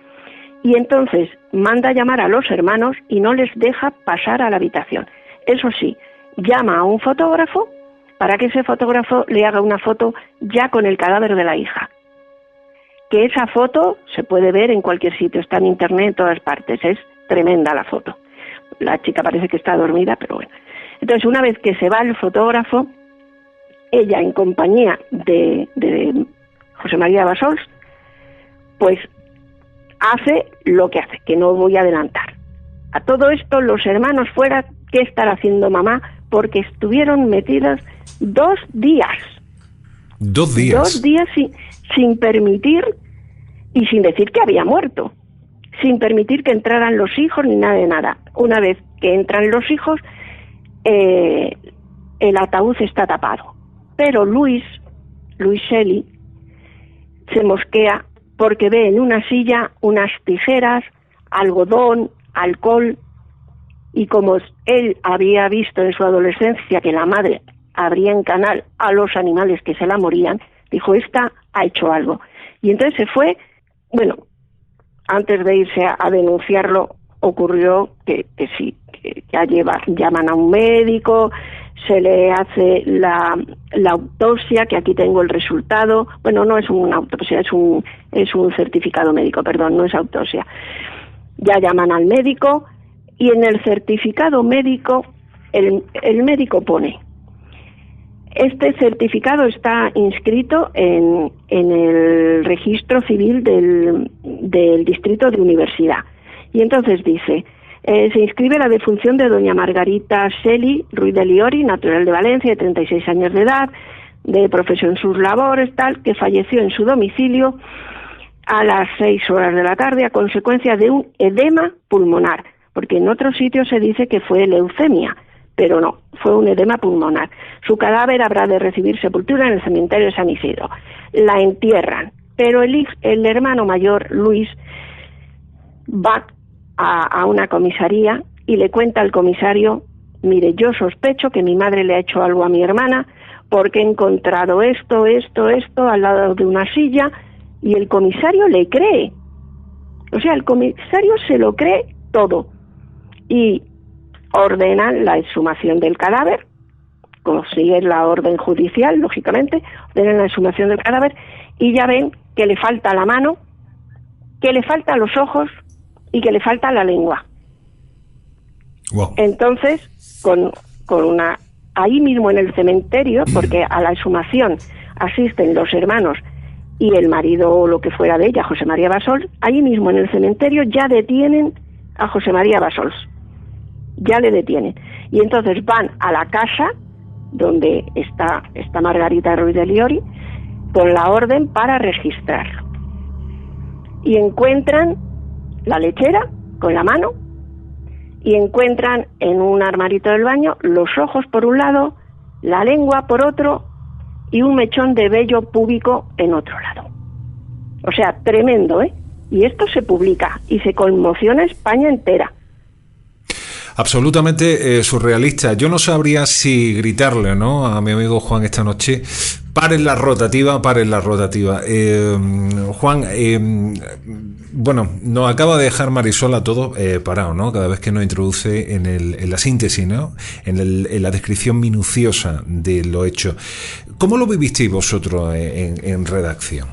y entonces manda llamar a los hermanos y no les deja pasar a la habitación. Eso sí, llama a un fotógrafo para que ese fotógrafo le haga una foto ya con el cadáver de la hija. Que esa foto se puede ver en cualquier sitio, está en internet en todas partes, es tremenda la foto. La chica parece que está dormida, pero bueno. Entonces, una vez que se va el fotógrafo, ella en compañía de José María Bassols, pues hace lo que hace, que no voy a adelantar. A todo esto, los hermanos fuera, ¿qué estará haciendo mamá? Porque estuvieron metidos 2 días. 2 días. 2 días sin permitir y sin decir que había muerto. Sin permitir que entraran los hijos ni nada de nada. Una vez que entran los hijos, el ataúd está tapado. Pero Luis Shelley, se mosquea porque ve en una silla unas tijeras, algodón, alcohol, y como él había visto en su adolescencia que la madre abría en canal a los animales que se la morían, dijo, esta ha hecho algo. Y entonces se fue, antes de irse a denunciarlo, ocurrió que ya llaman a un médico, se le hace la autopsia, que aquí tengo el resultado. Bueno, no es una autopsia, es un certificado médico, perdón, no es autopsia. Ya llaman al médico y en el certificado médico el médico pone: este certificado está inscrito en el registro civil del distrito de universidad. Y entonces dice: se inscribe la defunción de doña Margarita Shelley Ruiz de Liori, natural de Valencia, de 36 años de edad, de profesión sus labores, tal, que falleció en su domicilio a las 6 horas de la tarde a consecuencia de un edema pulmonar, porque en otros sitios se dice que fue leucemia, pero no, fue un edema pulmonar. Su cadáver habrá de recibir sepultura en el cementerio de San Isidro. La entierran, pero el hermano mayor, Luis, va a una comisaría y le cuenta al comisario: mire, yo sospecho que mi madre le ha hecho algo a mi hermana porque he encontrado esto al lado de una silla, y el comisario le cree. O sea, el comisario se lo cree todo y ordenan la exhumación del cadáver, como sigue la orden judicial, lógicamente, ordenan la exhumación del cadáver y ya ven que le falta la mano, que le faltan los ojos y que le falta la lengua. Wow. Entonces, ahí mismo en el cementerio, porque a la exhumación asisten los hermanos y el marido o lo que fuera de ella, José María Bassols, ahí mismo en el cementerio ya detienen a José María Bassols. Ya le detienen. Y entonces van a la casa donde está Margarita Ruiz de Liori con la orden para registrarlo. Y encuentran la lechera con la mano y encuentran en un armarito del baño los ojos por un lado, la lengua por otro y un mechón de vello púbico en otro lado. O sea, tremendo, ¿eh? Y esto se publica y se conmociona España entera. Absolutamente surrealista. Yo no sabría si gritarle, ¿no?, a mi amigo Juan esta noche: paren la rotativa, paren la rotativa. Juan, bueno, nos acaba de dejar Marisol a todos parado, ¿no?, cada vez que nos introduce en la síntesis, ¿no?, en la descripción minuciosa de lo hecho. ¿Cómo lo vivisteis vosotros en redacción?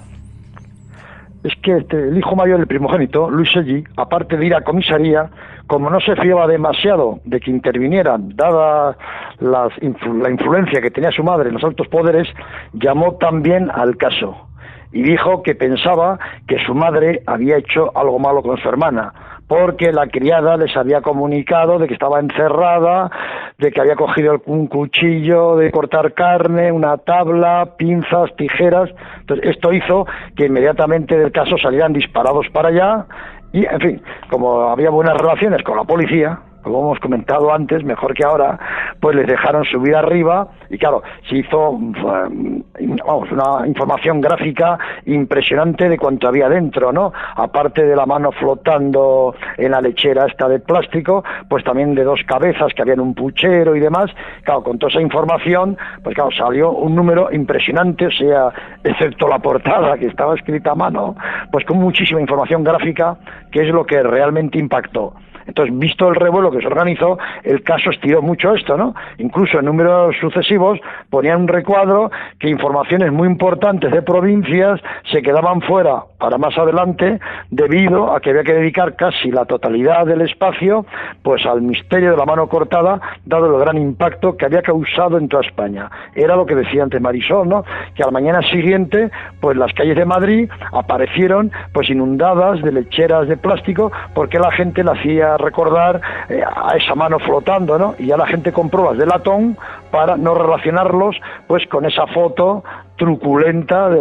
Es que el hijo mayor del primogénito, Luis Sellí, aparte de ir a comisaría, como no se fiaba demasiado de que intervinieran, dada la influencia que tenía su madre en los altos poderes, llamó también al caso y dijo que pensaba que su madre había hecho algo malo con su hermana, porque la criada les había comunicado de que estaba encerrada, de que había cogido un cuchillo de cortar carne, una tabla, pinzas, tijeras. Entonces, esto hizo que inmediatamente del caso salieran disparados para allá y, en fin, como había buenas relaciones con la policía, como hemos comentado antes, mejor que ahora, pues les dejaron subir arriba y claro, se hizo una información gráfica impresionante de cuánto había dentro, ¿no? Aparte de la mano flotando en la lechera esta de plástico, pues también de dos cabezas que había en un puchero y demás. Claro, con toda esa información, pues claro, salió un número impresionante, o sea, excepto la portada que estaba escrita a mano, pues con muchísima información gráfica, que es lo que realmente impactó. Entonces, visto el revuelo que se organizó, el caso estiró mucho esto, ¿no? Incluso en números sucesivos ponían un recuadro que informaciones muy importantes de provincias se quedaban fuera para más adelante debido a que había que dedicar casi la totalidad del espacio pues al misterio de la mano cortada, dado el gran impacto que había causado en toda España. Era lo que decía antes Marisol, ¿no?, que a la mañana siguiente pues las calles de Madrid aparecieron pues inundadas de lecheras de plástico porque la gente la hacía recordar a esa mano flotando, ¿no? Y ya la gente compró las de latón para no relacionarlos pues con esa foto truculenta de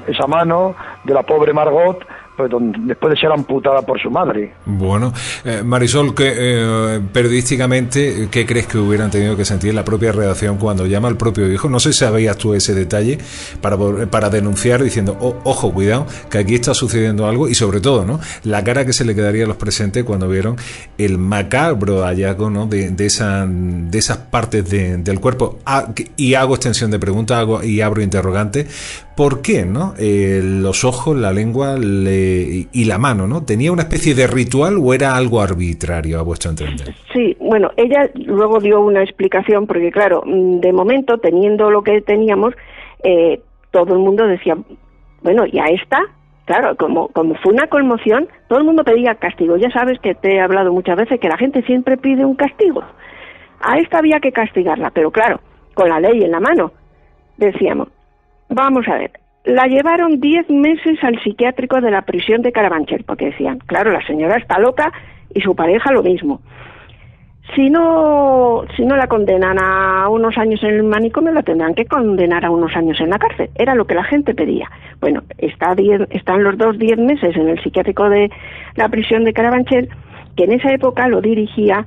esa mano de la pobre Margot, pues después de ser amputada por su madre. Bueno, Marisol, periodísticamente, ¿qué crees que hubieran tenido que sentir la propia redacción cuando llama al propio hijo? No sé si sabías tú ese detalle para denunciar diciendo, ojo, cuidado, que aquí está sucediendo algo, y sobre todo, ¿no?, la cara que se le quedaría a los presentes cuando vieron el macabro hallazgo, ¿no?, de esas partes del cuerpo. Y hago extensión de pregunta y abro interrogante. ¿Por qué, no? Los ojos, la lengua y la mano, ¿no? ¿Tenía una especie de ritual o era algo arbitrario, a vuestro entender? Sí, bueno, ella luego dio una explicación, porque claro, de momento, teniendo lo que teníamos, todo el mundo decía, bueno, y a esta, claro, como fue una conmoción, todo el mundo pedía castigo. Ya sabes que te he hablado muchas veces que la gente siempre pide un castigo. A esta había que castigarla, pero claro, con la ley en la mano, decíamos. Vamos a ver, la llevaron 10 meses al psiquiátrico de la prisión de Carabanchel, porque decían, claro, la señora está loca y su pareja lo mismo. Si no la condenan a unos años en el manicomio, la tendrán que condenar a unos años en la cárcel. Era lo que la gente pedía. Bueno, están los 10 meses en el psiquiátrico de la prisión de Carabanchel, que en esa época lo dirigía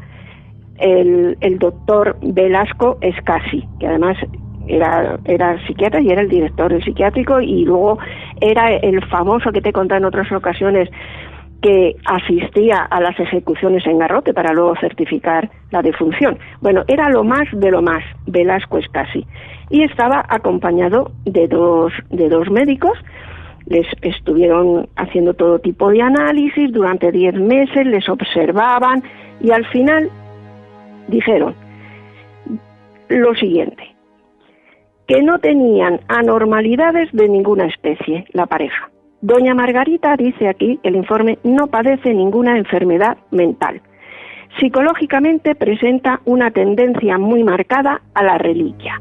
el doctor Velasco Escasi, que además era psiquiatra y era el director del psiquiátrico, y luego era el famoso que te he contado en otras ocasiones que asistía a las ejecuciones en garrote para luego certificar la defunción. Bueno, era lo más de lo más, Velasco Escasi, y estaba acompañado de dos médicos. Les estuvieron haciendo todo tipo de análisis durante 10 meses, les observaban y al final dijeron lo siguiente: que no tenían anormalidades de ninguna especie, la pareja. Doña Margarita dice aquí que el informe no padece ninguna enfermedad mental. Psicológicamente presenta una tendencia muy marcada a la reliquia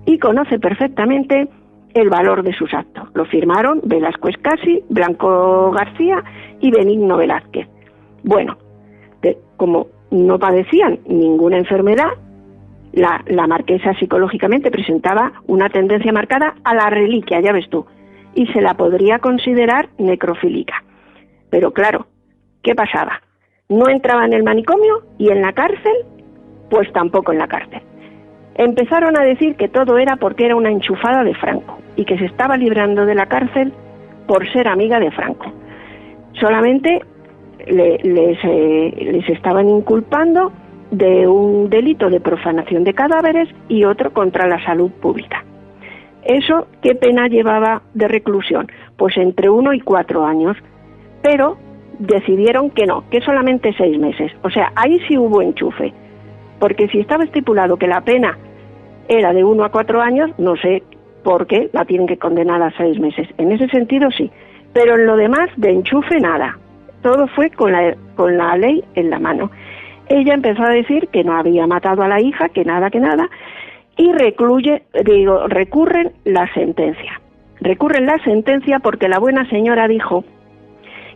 y conoce perfectamente el valor de sus actos. Lo firmaron Velasco Escasi, Blanco García y Benigno Velázquez. Bueno, como no padecían ninguna enfermedad, la marquesa psicológicamente presentaba una tendencia marcada a la reliquia, ya ves tú, y se la podría considerar necrofílica. Pero claro, ¿qué pasaba? No entraba en el manicomio y en la cárcel, pues tampoco en la cárcel. empezaron a decir que todo era porque era una enchufada de Franco y que se estaba librando de la cárcel por ser amiga de Franco. Solamente les estaban inculpando de un delito de profanación de cadáveres y otro contra la salud pública. ¿Eso qué pena llevaba de reclusión? Pues entre 1 y 4 años, pero decidieron que no, que solamente 6 meses. O sea, ahí sí hubo enchufe, porque si estaba estipulado que la pena era de 1 a 4 años, no sé por qué la tienen que condenar a 6 meses. En ese sentido sí, pero en lo demás de enchufe nada. Todo fue con la ley en la mano. Ella empezó a decir que no había matado a la hija, que nada, y recurren la sentencia. Recurren la sentencia porque la buena señora dijo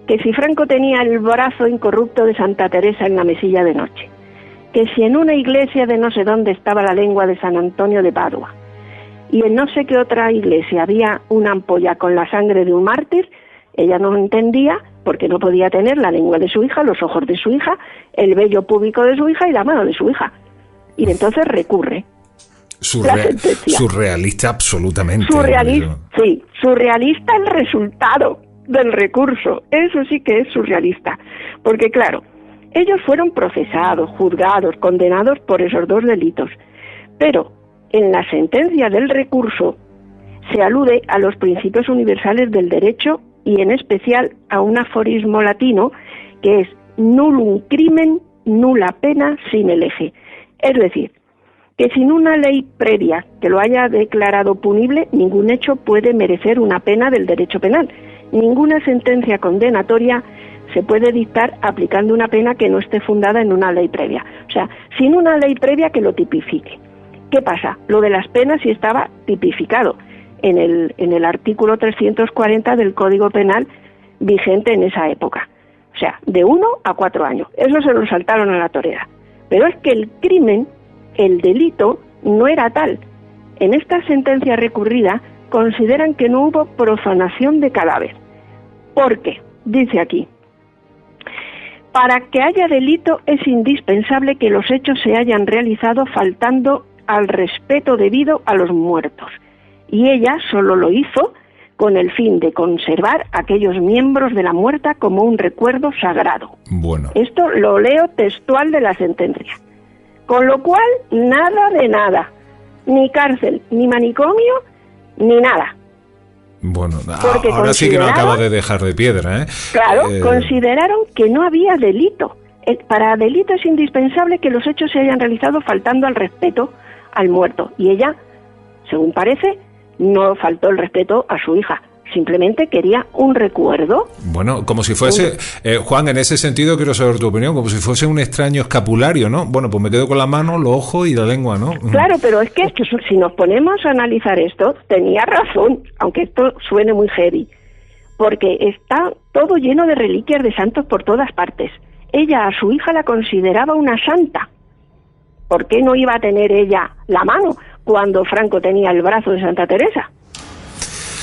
que si Franco tenía el brazo incorrupto de Santa Teresa en la mesilla de noche, que si en una iglesia de no sé dónde estaba la lengua de San Antonio de Padua, y en no sé qué otra iglesia había una ampolla con la sangre de un mártir, ella no entendía porque no podía tener la lengua de su hija, los ojos de su hija, el vello púbico de su hija y la mano de su hija. Y entonces recurre. Surrealista absolutamente. Surrealista el resultado del recurso. Eso sí que es surrealista. Porque claro, ellos fueron procesados, juzgados, condenados por esos 2 delitos. Pero en la sentencia del recurso se alude a los principios universales del derecho y en especial a un aforismo latino que es nullum crimen, nulla pena sine lege. Es decir, que sin una ley previa que lo haya declarado punible, ningún hecho puede merecer una pena del derecho penal. Ninguna sentencia condenatoria se puede dictar aplicando una pena que no esté fundada en una ley previa. O sea, sin una ley previa que lo tipifique. ¿Qué pasa? Lo de las penas sí estaba tipificado en el artículo 340 del Código Penal vigente en esa época. O sea, de 1 a 4 años. Eso se lo saltaron a la torera. Pero es que el crimen, el delito, no era tal. En esta sentencia recurrida consideran que no hubo profanación de cadáver. ¿Por qué? Dice aquí: para que haya delito es indispensable que los hechos se hayan realizado faltando al respeto debido a los muertos. Y ella solo lo hizo con el fin de conservar aquellos miembros de la muerta como un recuerdo sagrado. Bueno. Esto lo leo textual de la sentencia. Con lo cual, nada de nada. Ni cárcel, ni manicomio, ni nada. Bueno, ahora sí que no acaba de dejar de piedra, ¿eh? Claro, consideraron que no había delito. Para delito es indispensable que los hechos se hayan realizado faltando al respeto al muerto. Y ella, según parece, no faltó el respeto a su hija. Simplemente quería un recuerdo. Bueno, como si fuese, Juan, en ese sentido quiero saber tu opinión, como si fuese un extraño escapulario, ¿no? Bueno, pues me quedo con la mano, los ojos y la lengua, ¿no? Claro, pero es que si nos ponemos a analizar esto, tenía razón, aunque esto suene muy heavy, porque está todo lleno de reliquias de santos por todas partes. Ella a su hija la consideraba una santa. ¿Por qué no iba a tener ella la mano cuando Franco tenía el brazo de Santa Teresa?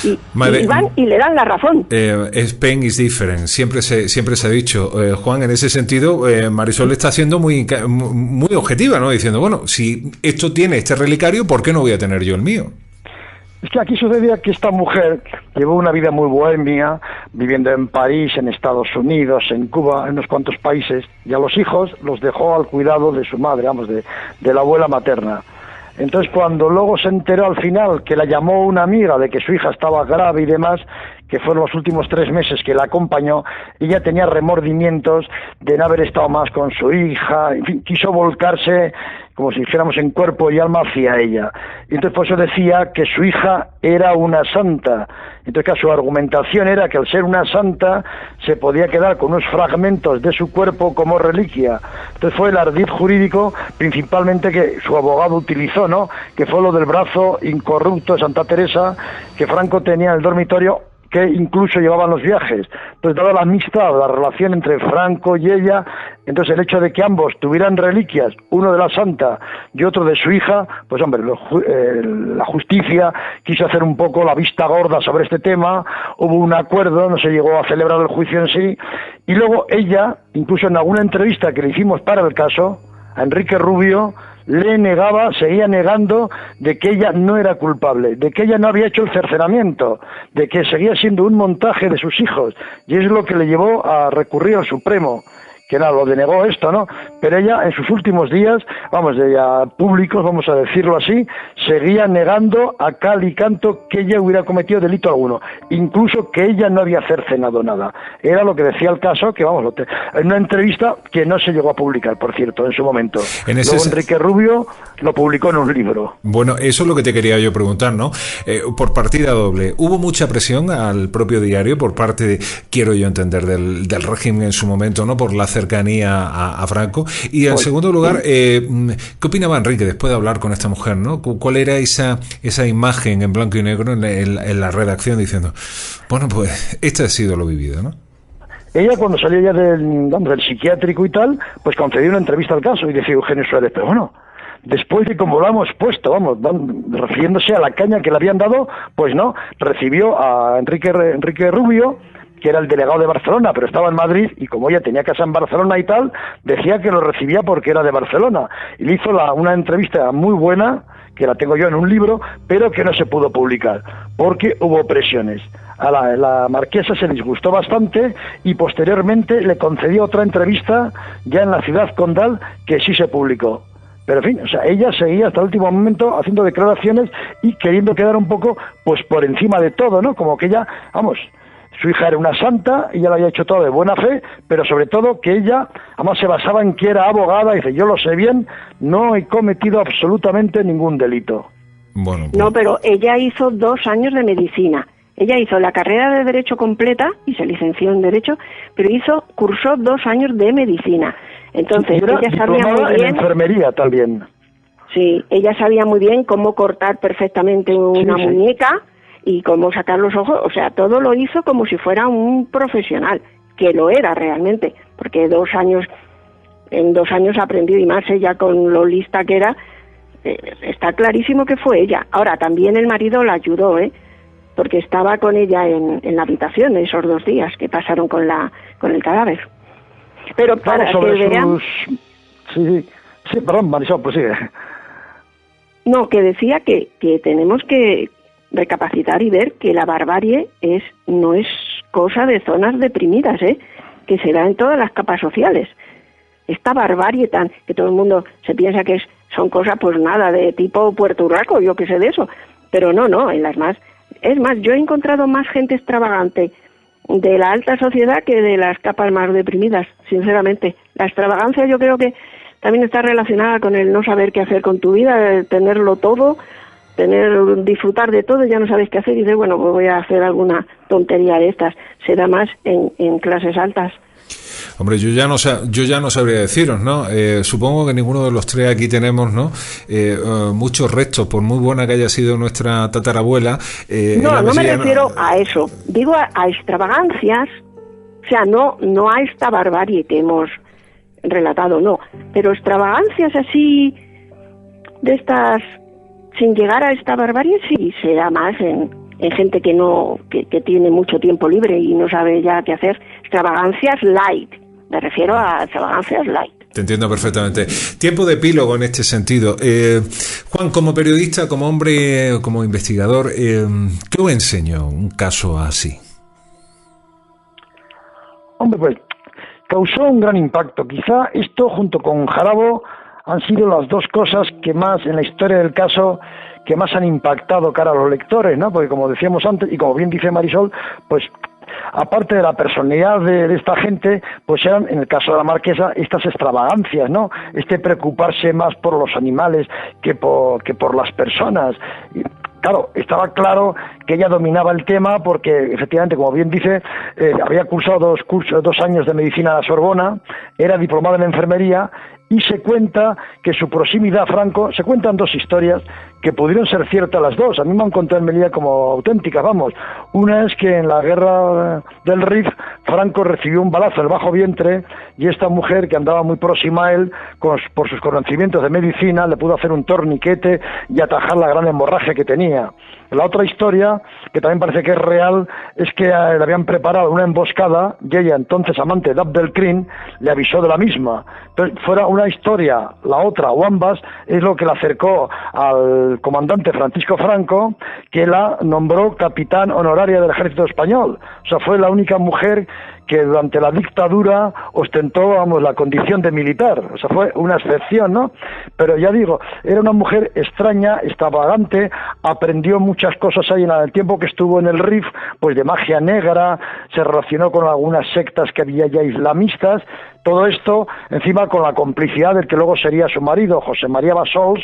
Y van y le dan la razón. Spain is different, siempre se ha dicho. Juan, en ese sentido, Marisol está siendo muy objetiva, ¿no? Diciendo, bueno, si esto tiene este relicario, ¿por qué no voy a tener yo el mío? Es que aquí sucedía que esta mujer llevó una vida muy bohemia, viviendo en París, en Estados Unidos, en Cuba, en unos cuantos países, y a los hijos los dejó al cuidado de su madre, vamos, de la abuela materna. Entonces, cuando luego se enteró al final que la llamó una amiga de que su hija estaba grave y demás, que fueron los últimos 3 meses que la acompañó, ella tenía remordimientos de no haber estado más con su hija, en fin, quiso volcarse, como si dijéramos, en cuerpo y alma hacia ella. Y entonces por eso decía que su hija era una santa. Entonces su argumentación era que al ser una santa se podía quedar con unos fragmentos de su cuerpo como reliquia. Entonces fue el ardid jurídico principalmente que su abogado utilizó, ¿no? Que fue lo del brazo incorrupto de Santa Teresa que Franco tenía en el dormitorio, que incluso llevaban los viajes. Entonces, dada la amistad, la relación entre Franco y ella, entonces el hecho de que ambos tuvieran reliquias, uno de la santa y otro de su hija, pues hombre, la justicia quiso hacer un poco la vista gorda sobre este tema, hubo un acuerdo, no se llegó a celebrar el juicio en sí, y luego ella, incluso en alguna entrevista que le hicimos para el caso, a Enrique Rubio, le negaba, seguía negando de que ella no era culpable, de que ella no había hecho el cercenamiento, de que seguía siendo un montaje de sus hijos, y es lo que le llevó a recurrir al Supremo, que nada, lo denegó esto, ¿no? Pero ella en sus últimos días, vamos, ya públicos, vamos a decirlo así, seguía negando a cal y canto que ella hubiera cometido delito alguno, incluso que ella no había cercenado nada. Era lo que decía el caso, que vamos, en una entrevista que no se llegó a publicar, por cierto, en su momento. Luego Enrique Rubio lo publicó en un libro. Bueno, eso es lo que te quería yo preguntar, ¿no? Por partida doble, ¿hubo mucha presión al propio diario por parte, quiero yo entender, del régimen en su momento, ¿no? Por la cercanía a Franco. Y en segundo lugar, ¿qué opinaba Enrique después de hablar con esta mujer, ¿no? ¿Cuál era esa imagen en blanco y negro en la redacción diciendo, bueno, pues esto ha sido lo vivido, ¿no? Ella, cuando salió ya del psiquiátrico y tal, pues concedió una entrevista al caso y decía Eugenio Suárez, pero bueno, después de como lo hemos puesto, vamos, refiriéndose a la caña que le habían dado, pues no, recibió a Enrique Rubio, que era el delegado de Barcelona, pero estaba en Madrid, y como ella tenía casa en Barcelona y tal, decía que lo recibía porque era de Barcelona. Y le hizo una entrevista muy buena, que la tengo yo en un libro, pero que no se pudo publicar, porque hubo presiones. A la marquesa se disgustó bastante y posteriormente le concedió otra entrevista ya en la ciudad condal que sí se publicó. Pero en fin, o sea, ella seguía hasta el último momento haciendo declaraciones y queriendo quedar un poco pues por encima de todo, ¿no? Como que ella, vamos, su hija era una santa, ella lo había hecho todo de buena fe, pero sobre todo que ella, además, se basaba en que era abogada, y dice, yo lo sé bien, no he cometido absolutamente ningún delito. Bueno, pues... No, pero ella hizo 2 años de medicina. Ella hizo la carrera de Derecho completa y se licenció en Derecho, pero cursó 2 años de medicina. Entonces, ella sabía muy bien... en enfermería también. Sí, ella sabía muy bien cómo cortar perfectamente una muñeca y cómo sacar los ojos, o sea, todo lo hizo como si fuera un profesional, que lo era realmente, porque en 2 años aprendió, y más ella con lo lista que era, está clarísimo que fue ella. Ahora, también el marido la ayudó, porque estaba con ella en la habitación esos 2 días que pasaron con el cadáver. Pero para que vean... Sí, perdón, Marisol, pues sigue. No, que decía que tenemos que recapacitar y ver que la barbarie no es cosa de zonas deprimidas, que se da en todas las capas sociales. Esta barbarie que todo el mundo se piensa que son cosas, pues nada, de tipo Puerto Urraco, yo qué sé de eso, pero no, en las más... Es más, yo he encontrado más gente extravagante de la alta sociedad que de las capas más deprimidas, sinceramente. La extravagancia yo creo que también está relacionada con el no saber qué hacer con tu vida, el tenerlo todo, disfrutar de todo, ya no sabes qué hacer y dices, bueno, pues voy a hacer alguna tontería de estas. Se da más en clases altas. Hombre, yo ya no sabría deciros, ¿no? Supongo que ninguno de los tres aquí tenemos, ¿no? Muchos restos, por muy buena que haya sido nuestra tatarabuela. No me refiero a eso. Digo a extravagancias, o sea, no a esta barbarie que hemos relatado, no. Pero extravagancias así, de estas, sin llegar a esta barbarie, sí se da más en gente que tiene mucho tiempo libre y no sabe ya qué hacer. Extravagancias light. Me refiero a extravagancias light. Te entiendo perfectamente. Tiempo de epílogo en este sentido. Juan, como periodista, como hombre, como investigador, ¿qué os enseñó un caso así? Hombre, pues causó un gran impacto. Quizá esto, junto con Jarabo, han sido las 2 cosas que más, en la historia del caso, que más han impactado cara a los lectores, ¿no? Porque como decíamos antes, y como bien dice Marisol, pues aparte de la personalidad de esta gente, pues eran, en el caso de la marquesa, estas extravagancias, ¿no? Preocuparse más por los animales que por las personas. Y, claro, estaba claro que ella dominaba el tema porque, efectivamente, como bien dice, había cursado 2 años de medicina a la Sorbona, era diplomada en enfermería, y se cuenta que su proximidad a Franco, se cuentan 2 historias que pudieron ser ciertas las 2, a mí me han contado en Melilla como auténticas, vamos. Una es que en la guerra del Rif, Franco recibió un balazo en el bajo vientre, y esta mujer, que andaba muy próxima a él, por sus conocimientos de medicina, le pudo hacer un torniquete y atajar la gran hemorragia que tenía. La otra historia, que también parece que es real, es que le habían preparado una emboscada, y ella, entonces amante de Abdelkrim, le avisó de la misma. Entonces, fuera una una historia, la otra o ambas, es lo que la acercó al comandante Francisco Franco, que la nombró capitán honoraria del ejército español. O sea, fue la única mujer que durante la dictadura ostentó, vamos, la condición de militar. O sea, fue una excepción, ¿no? Pero ya digo, era una mujer extraña, extravagante, aprendió muchas cosas ahí en el tiempo que estuvo en el RIF, pues de magia negra, se relacionó con algunas sectas que había ya islamistas, todo esto encima con la complicidad del que luego sería su marido, José María Bassols,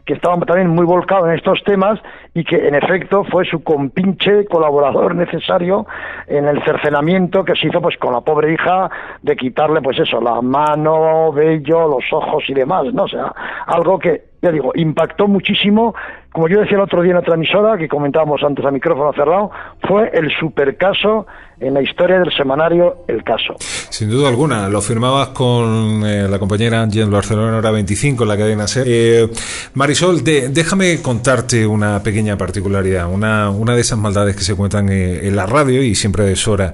que estaba también muy volcado en estos temas y que en efecto fue su compinche colaborador necesario en el cercenamiento que se hizo pues con la pobre hija, de quitarle pues eso, la mano, vello, los ojos y demás, ¿no? O sea, algo que, ya digo, impactó muchísimo. Como yo decía el otro día en otra emisora, que comentábamos antes a micrófono cerrado, fue el supercaso en la historia del semanario El Caso. Sin duda alguna, lo firmabas con la compañera Angie en Barcelona Hora 25, en la cadena SER. Marisol, déjame contarte una pequeña particularidad, una de esas maldades que se cuentan en la radio y siempre a deshora.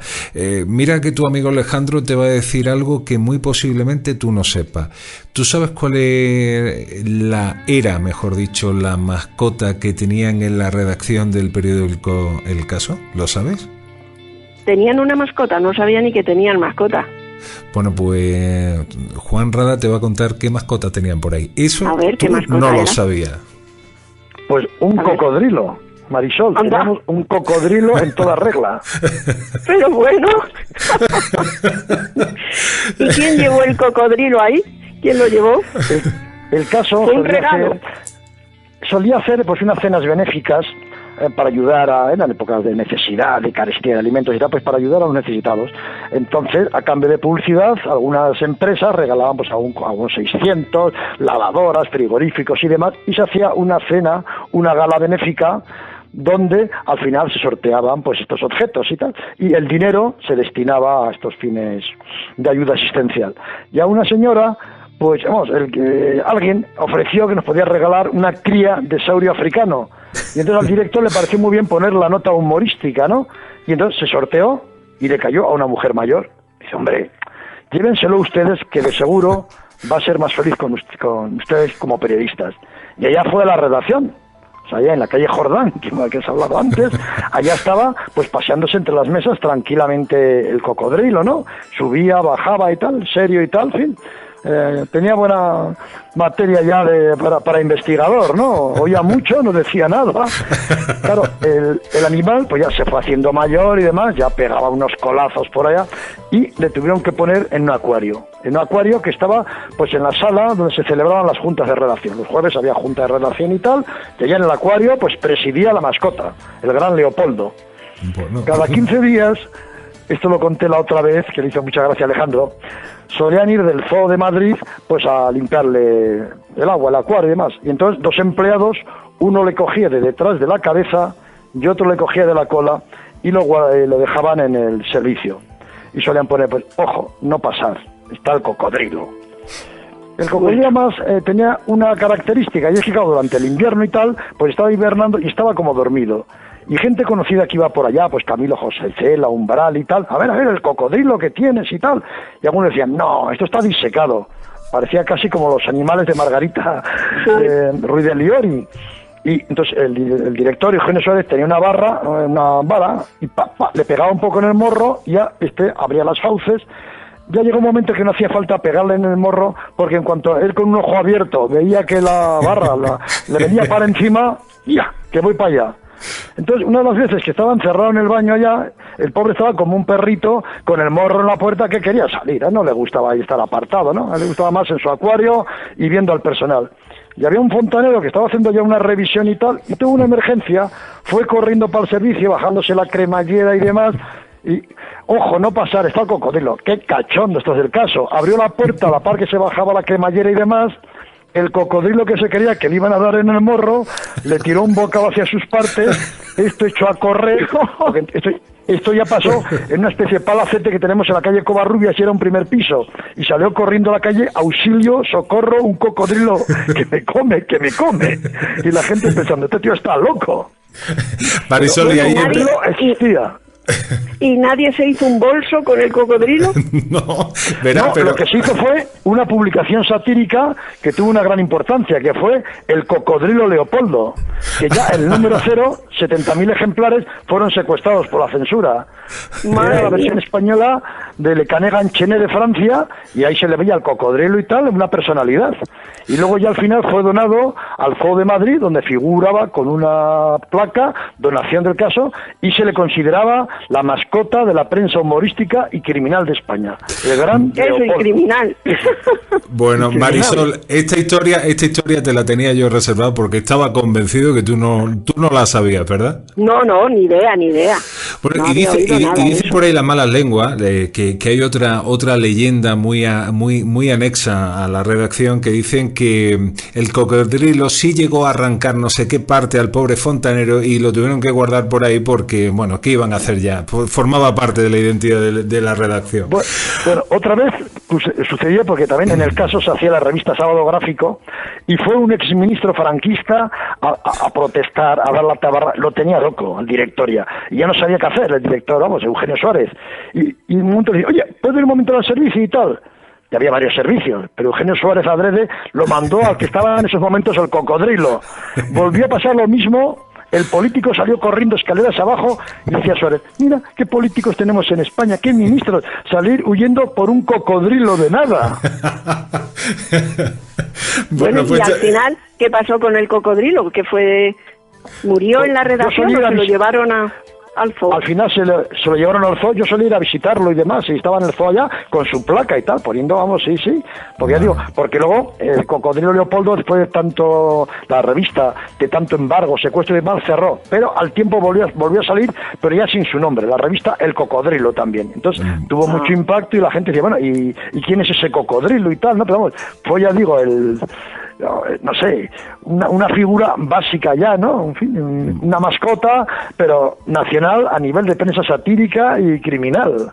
Mira que tu amigo Alejandro te va a decir algo que muy posiblemente tú no sepas. ¿Tú sabes cuál era, mejor dicho, la mascota que tenían en la redacción del periódico El Caso? ¿Lo sabes? Tenían una mascota, no sabía ni que tenían mascota. Bueno, pues Juan Rada te va a contar qué mascota tenían por ahí. Eso a ver, ¿qué mascota no era? Lo sabía. Pues un cocodrilo. Marisol, tenemos un cocodrilo en toda regla. Pero bueno. ¿Y quién llevó el cocodrilo ahí? ¿Quién lo llevó? El Caso fue un regalo. Solía hacer pues unas cenas benéficas para ayudar en épocas de necesidad, de carestía de alimentos y tal, pues para ayudar a los necesitados. Entonces, a cambio de publicidad, algunas empresas regalaban pues a unos 600 lavadoras, frigoríficos y demás, y se hacía una cena, una gala benéfica, donde al final se sorteaban pues estos objetos y tal, y el dinero se destinaba a estos fines de ayuda asistencial. Y a una señora, pues vamos, alguien ofreció que nos podía regalar una cría de saurio africano, y entonces al director le pareció muy bien poner la nota humorística, ¿no? Y entonces se sorteó y le cayó a una mujer mayor. Dice, hombre, llévenselo ustedes, que de seguro va a ser más feliz con ustedes como periodistas. Y allá fue la redacción, o sea, allá en la calle Jordán, que se ha hablado antes, allá estaba pues paseándose entre las mesas tranquilamente el cocodrilo, ¿no? Subía, bajaba y tal, serio y tal, en fin. Tenía buena materia ya para investigador, ¿no? Oía mucho, no decía nada. Claro, el animal pues ya se fue haciendo mayor y demás, ya pegaba unos colazos por allá y le tuvieron que poner en un acuario que estaba pues en la sala donde se celebraban las juntas de redacción. Los jueves había junta de redacción y tal, y allá en el acuario pues presidía la mascota, el gran Leopoldo. Bueno. Cada 15 días, esto lo conté la otra vez, que le hizo mucha gracia a Alejandro, solían ir del Zoo de Madrid pues a limpiarle el agua, el acuario y demás. Y entonces 2 empleados, uno le cogía de detrás de la cabeza y otro le cogía de la cola y lo dejaban en el servicio. Y solían poner, pues, ojo, no pasar, está el cocodrilo. El cocodrilo además tenía una característica, y es que claro, durante el invierno y tal, pues estaba hibernando y estaba como dormido. Y gente conocida que iba por allá, pues Camilo José Cela, Umbral y tal, a ver, el cocodrilo que tienes y tal. Y algunos decían, no, esto está disecado. Parecía casi como los animales de Margarita Ruiz de Liori. Y entonces el director Eugenio Suárez tenía una vara, y le pegaba un poco en el morro, y ya abría las fauces. Ya llegó un momento que no hacía falta pegarle en el morro, porque en cuanto él con un ojo abierto veía que la barra le venía para encima, ya, que voy para allá. Entonces, una de las veces que estaba encerrado en el baño allá, el pobre estaba como un perrito con el morro en la puerta que quería salir, ¿eh? No le gustaba ahí estar apartado, ¿no? A él le gustaba más en su acuario y viendo al personal. Y había un fontanero que estaba haciendo ya una revisión y tal, y tuvo una emergencia, fue corriendo para el servicio, bajándose la cremallera y demás, y, ojo, no pasar, está el cocodrilo, qué cachondo, esto es el caso. Abrió la puerta a la par que se bajaba la cremallera y demás. El cocodrilo que se creía que le iban a dar en el morro, le tiró un bocado hacia sus partes, esto echó a correr, esto ya pasó en una especie de palacete que tenemos en la calle Covarrubias y era un primer piso, y salió corriendo a la calle, auxilio, socorro, un cocodrilo que me come, y la gente pensando, este tío está loco. Marisol, y ahí existía. ¿Y nadie se hizo un bolso con el cocodrilo? No, verá, No, pero... lo que se hizo fue una publicación satírica que tuvo una gran importancia, que fue El cocodrilo Leopoldo, que ya el número 0, 70.000 ejemplares, fueron secuestrados por la censura. Era la versión española de Le Canet Enchaîné de Francia, y ahí se le veía al cocodrilo y tal, una personalidad. Y luego ya al final fue donado al Zoo de Madrid, donde figuraba con una placa, donación del caso, y se le consideraba la mascota de la prensa humorística y criminal de España. El gran Eso, y Leopoldo. criminal. Bueno, Marisol, esta historia te la tenía yo reservada porque estaba convencido que tú no la sabías, ¿verdad? No, ni idea. Bueno, No y había oído nada de dice eso. por ahí las malas lenguas que hay otra leyenda muy anexa a la redacción, que dicen que el cocodrilo sí llegó a arrancar no sé qué parte al pobre fontanero y lo tuvieron que guardar por ahí porque, bueno, ¿qué iban a hacer ya? Formaba parte de la identidad de la redacción. Bueno, otra vez sucedió porque también en el caso se hacía la revista Sábado Gráfico y fue un exministro franquista a protestar, a dar la tabarra. Lo tenía loco el director ya. Y ya no sabía qué hacer el director, Eugenio Suárez. Y en un momento le dije, oye, ¿puedo ir un momento al servicio y tal? Y había varios servicios, pero Eugenio Suárez adrede lo mandó al que estaba en esos momentos el cocodrilo. Volvió a pasar lo mismo. El político salió corriendo escaleras abajo y decía Suárez, mira qué políticos tenemos en España, qué ministros, salir huyendo por un cocodrilo de nada. Bueno, y al final, ¿qué pasó con el cocodrilo? ¿Que fue? ¿Murió en la redacción o se lo llevaron al zoo? Al final se lo llevaron al zoo, yo solía ir a visitarlo y demás, y estaba en el zoo allá con su placa y tal, poniendo, sí, porque ya digo, porque luego el cocodrilo Leopoldo, después de tanto, la revista, de tanto embargo, secuestro y demás, cerró, pero al tiempo volvió a salir, pero ya sin su nombre, la revista El Cocodrilo también, entonces tuvo mucho impacto y la gente decía, bueno, ¿y quién es ese cocodrilo y tal? No, pero vamos, fue ya digo, no sé, una figura básica ya, ¿no? En fin, una mascota, pero nacional a nivel de prensa satírica y criminal.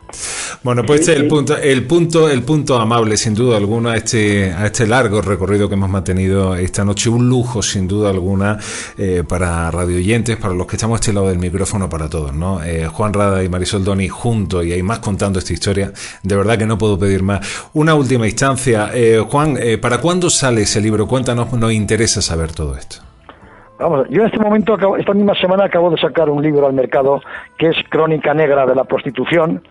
Bueno, pues este es el punto amable, sin duda alguna, a este largo recorrido que hemos mantenido esta noche. Un lujo, sin duda alguna, para radioyentes, para los que estamos a este lado del micrófono, para todos, ¿no? Juan Rada y Marisol Doni juntos, y hay más contando esta historia. De verdad que no puedo pedir más. Una última instancia. Juan, ¿para cuándo sale ese libro? Cuéntanos, nos interesa saber todo esto. Vamos, yo en este momento, esta misma semana, acabo de sacar un libro al mercado que es Crónica Negra de la Prostitución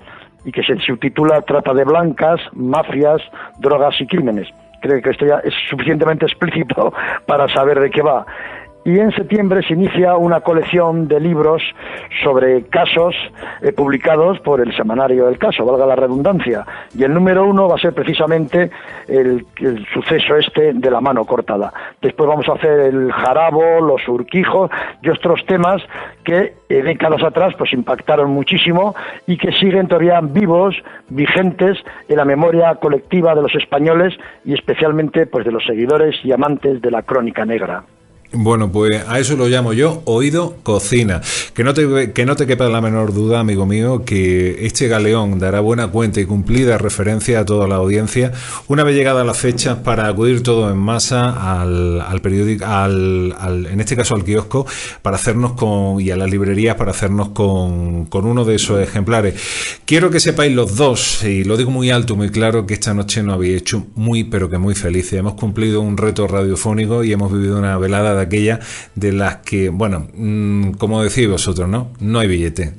y que se subtitula Trata de blancas, mafias, drogas y crímenes. Creo que esto ya es suficientemente explícito para saber de qué va. Y en septiembre se inicia una colección de libros sobre casos publicados por el semanario El Caso, valga la redundancia. Y el número 1 va a ser precisamente el suceso de la mano cortada. Después vamos a hacer el jarabo, los urquijos y otros temas que décadas atrás pues impactaron muchísimo y que siguen todavía vivos, vigentes en la memoria colectiva de los españoles y especialmente pues de los seguidores y amantes de la crónica negra. Bueno, pues a eso lo llamo yo oído cocina. Que no te quepa la menor duda, amigo mío, que este galeón dará buena cuenta y cumplida referencia a toda la audiencia una vez llegadas las fechas para acudir todo en masa al periódico, en este caso al kiosco, para hacernos y a las librerías para hacernos con uno de esos ejemplares. Quiero que sepáis los dos, y lo digo muy alto, muy claro, que esta noche nos habéis hecho pero que muy felices. Hemos cumplido un reto radiofónico y hemos vivido una velada de aquella de las que, bueno, como decís vosotros, no hay billete.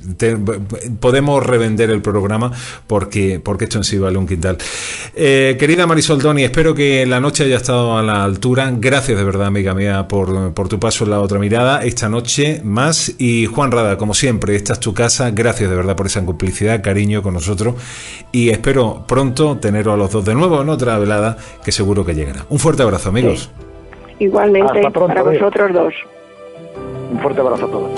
Podemos revender el programa porque esto en sí vale un quintal. Querida Marisol Doni, espero que la noche haya estado a la altura. Gracias de verdad, amiga mía, por tu paso en La Otra Mirada esta noche más. Y Juan Rada, como siempre, esta es tu casa. Gracias de verdad por esa complicidad, cariño con nosotros, y espero pronto teneros a los dos de nuevo en otra velada que seguro que llegará. Un fuerte abrazo, amigos. Sí. Igualmente, Hasta pronto, para vosotros dos. Un fuerte abrazo a todos.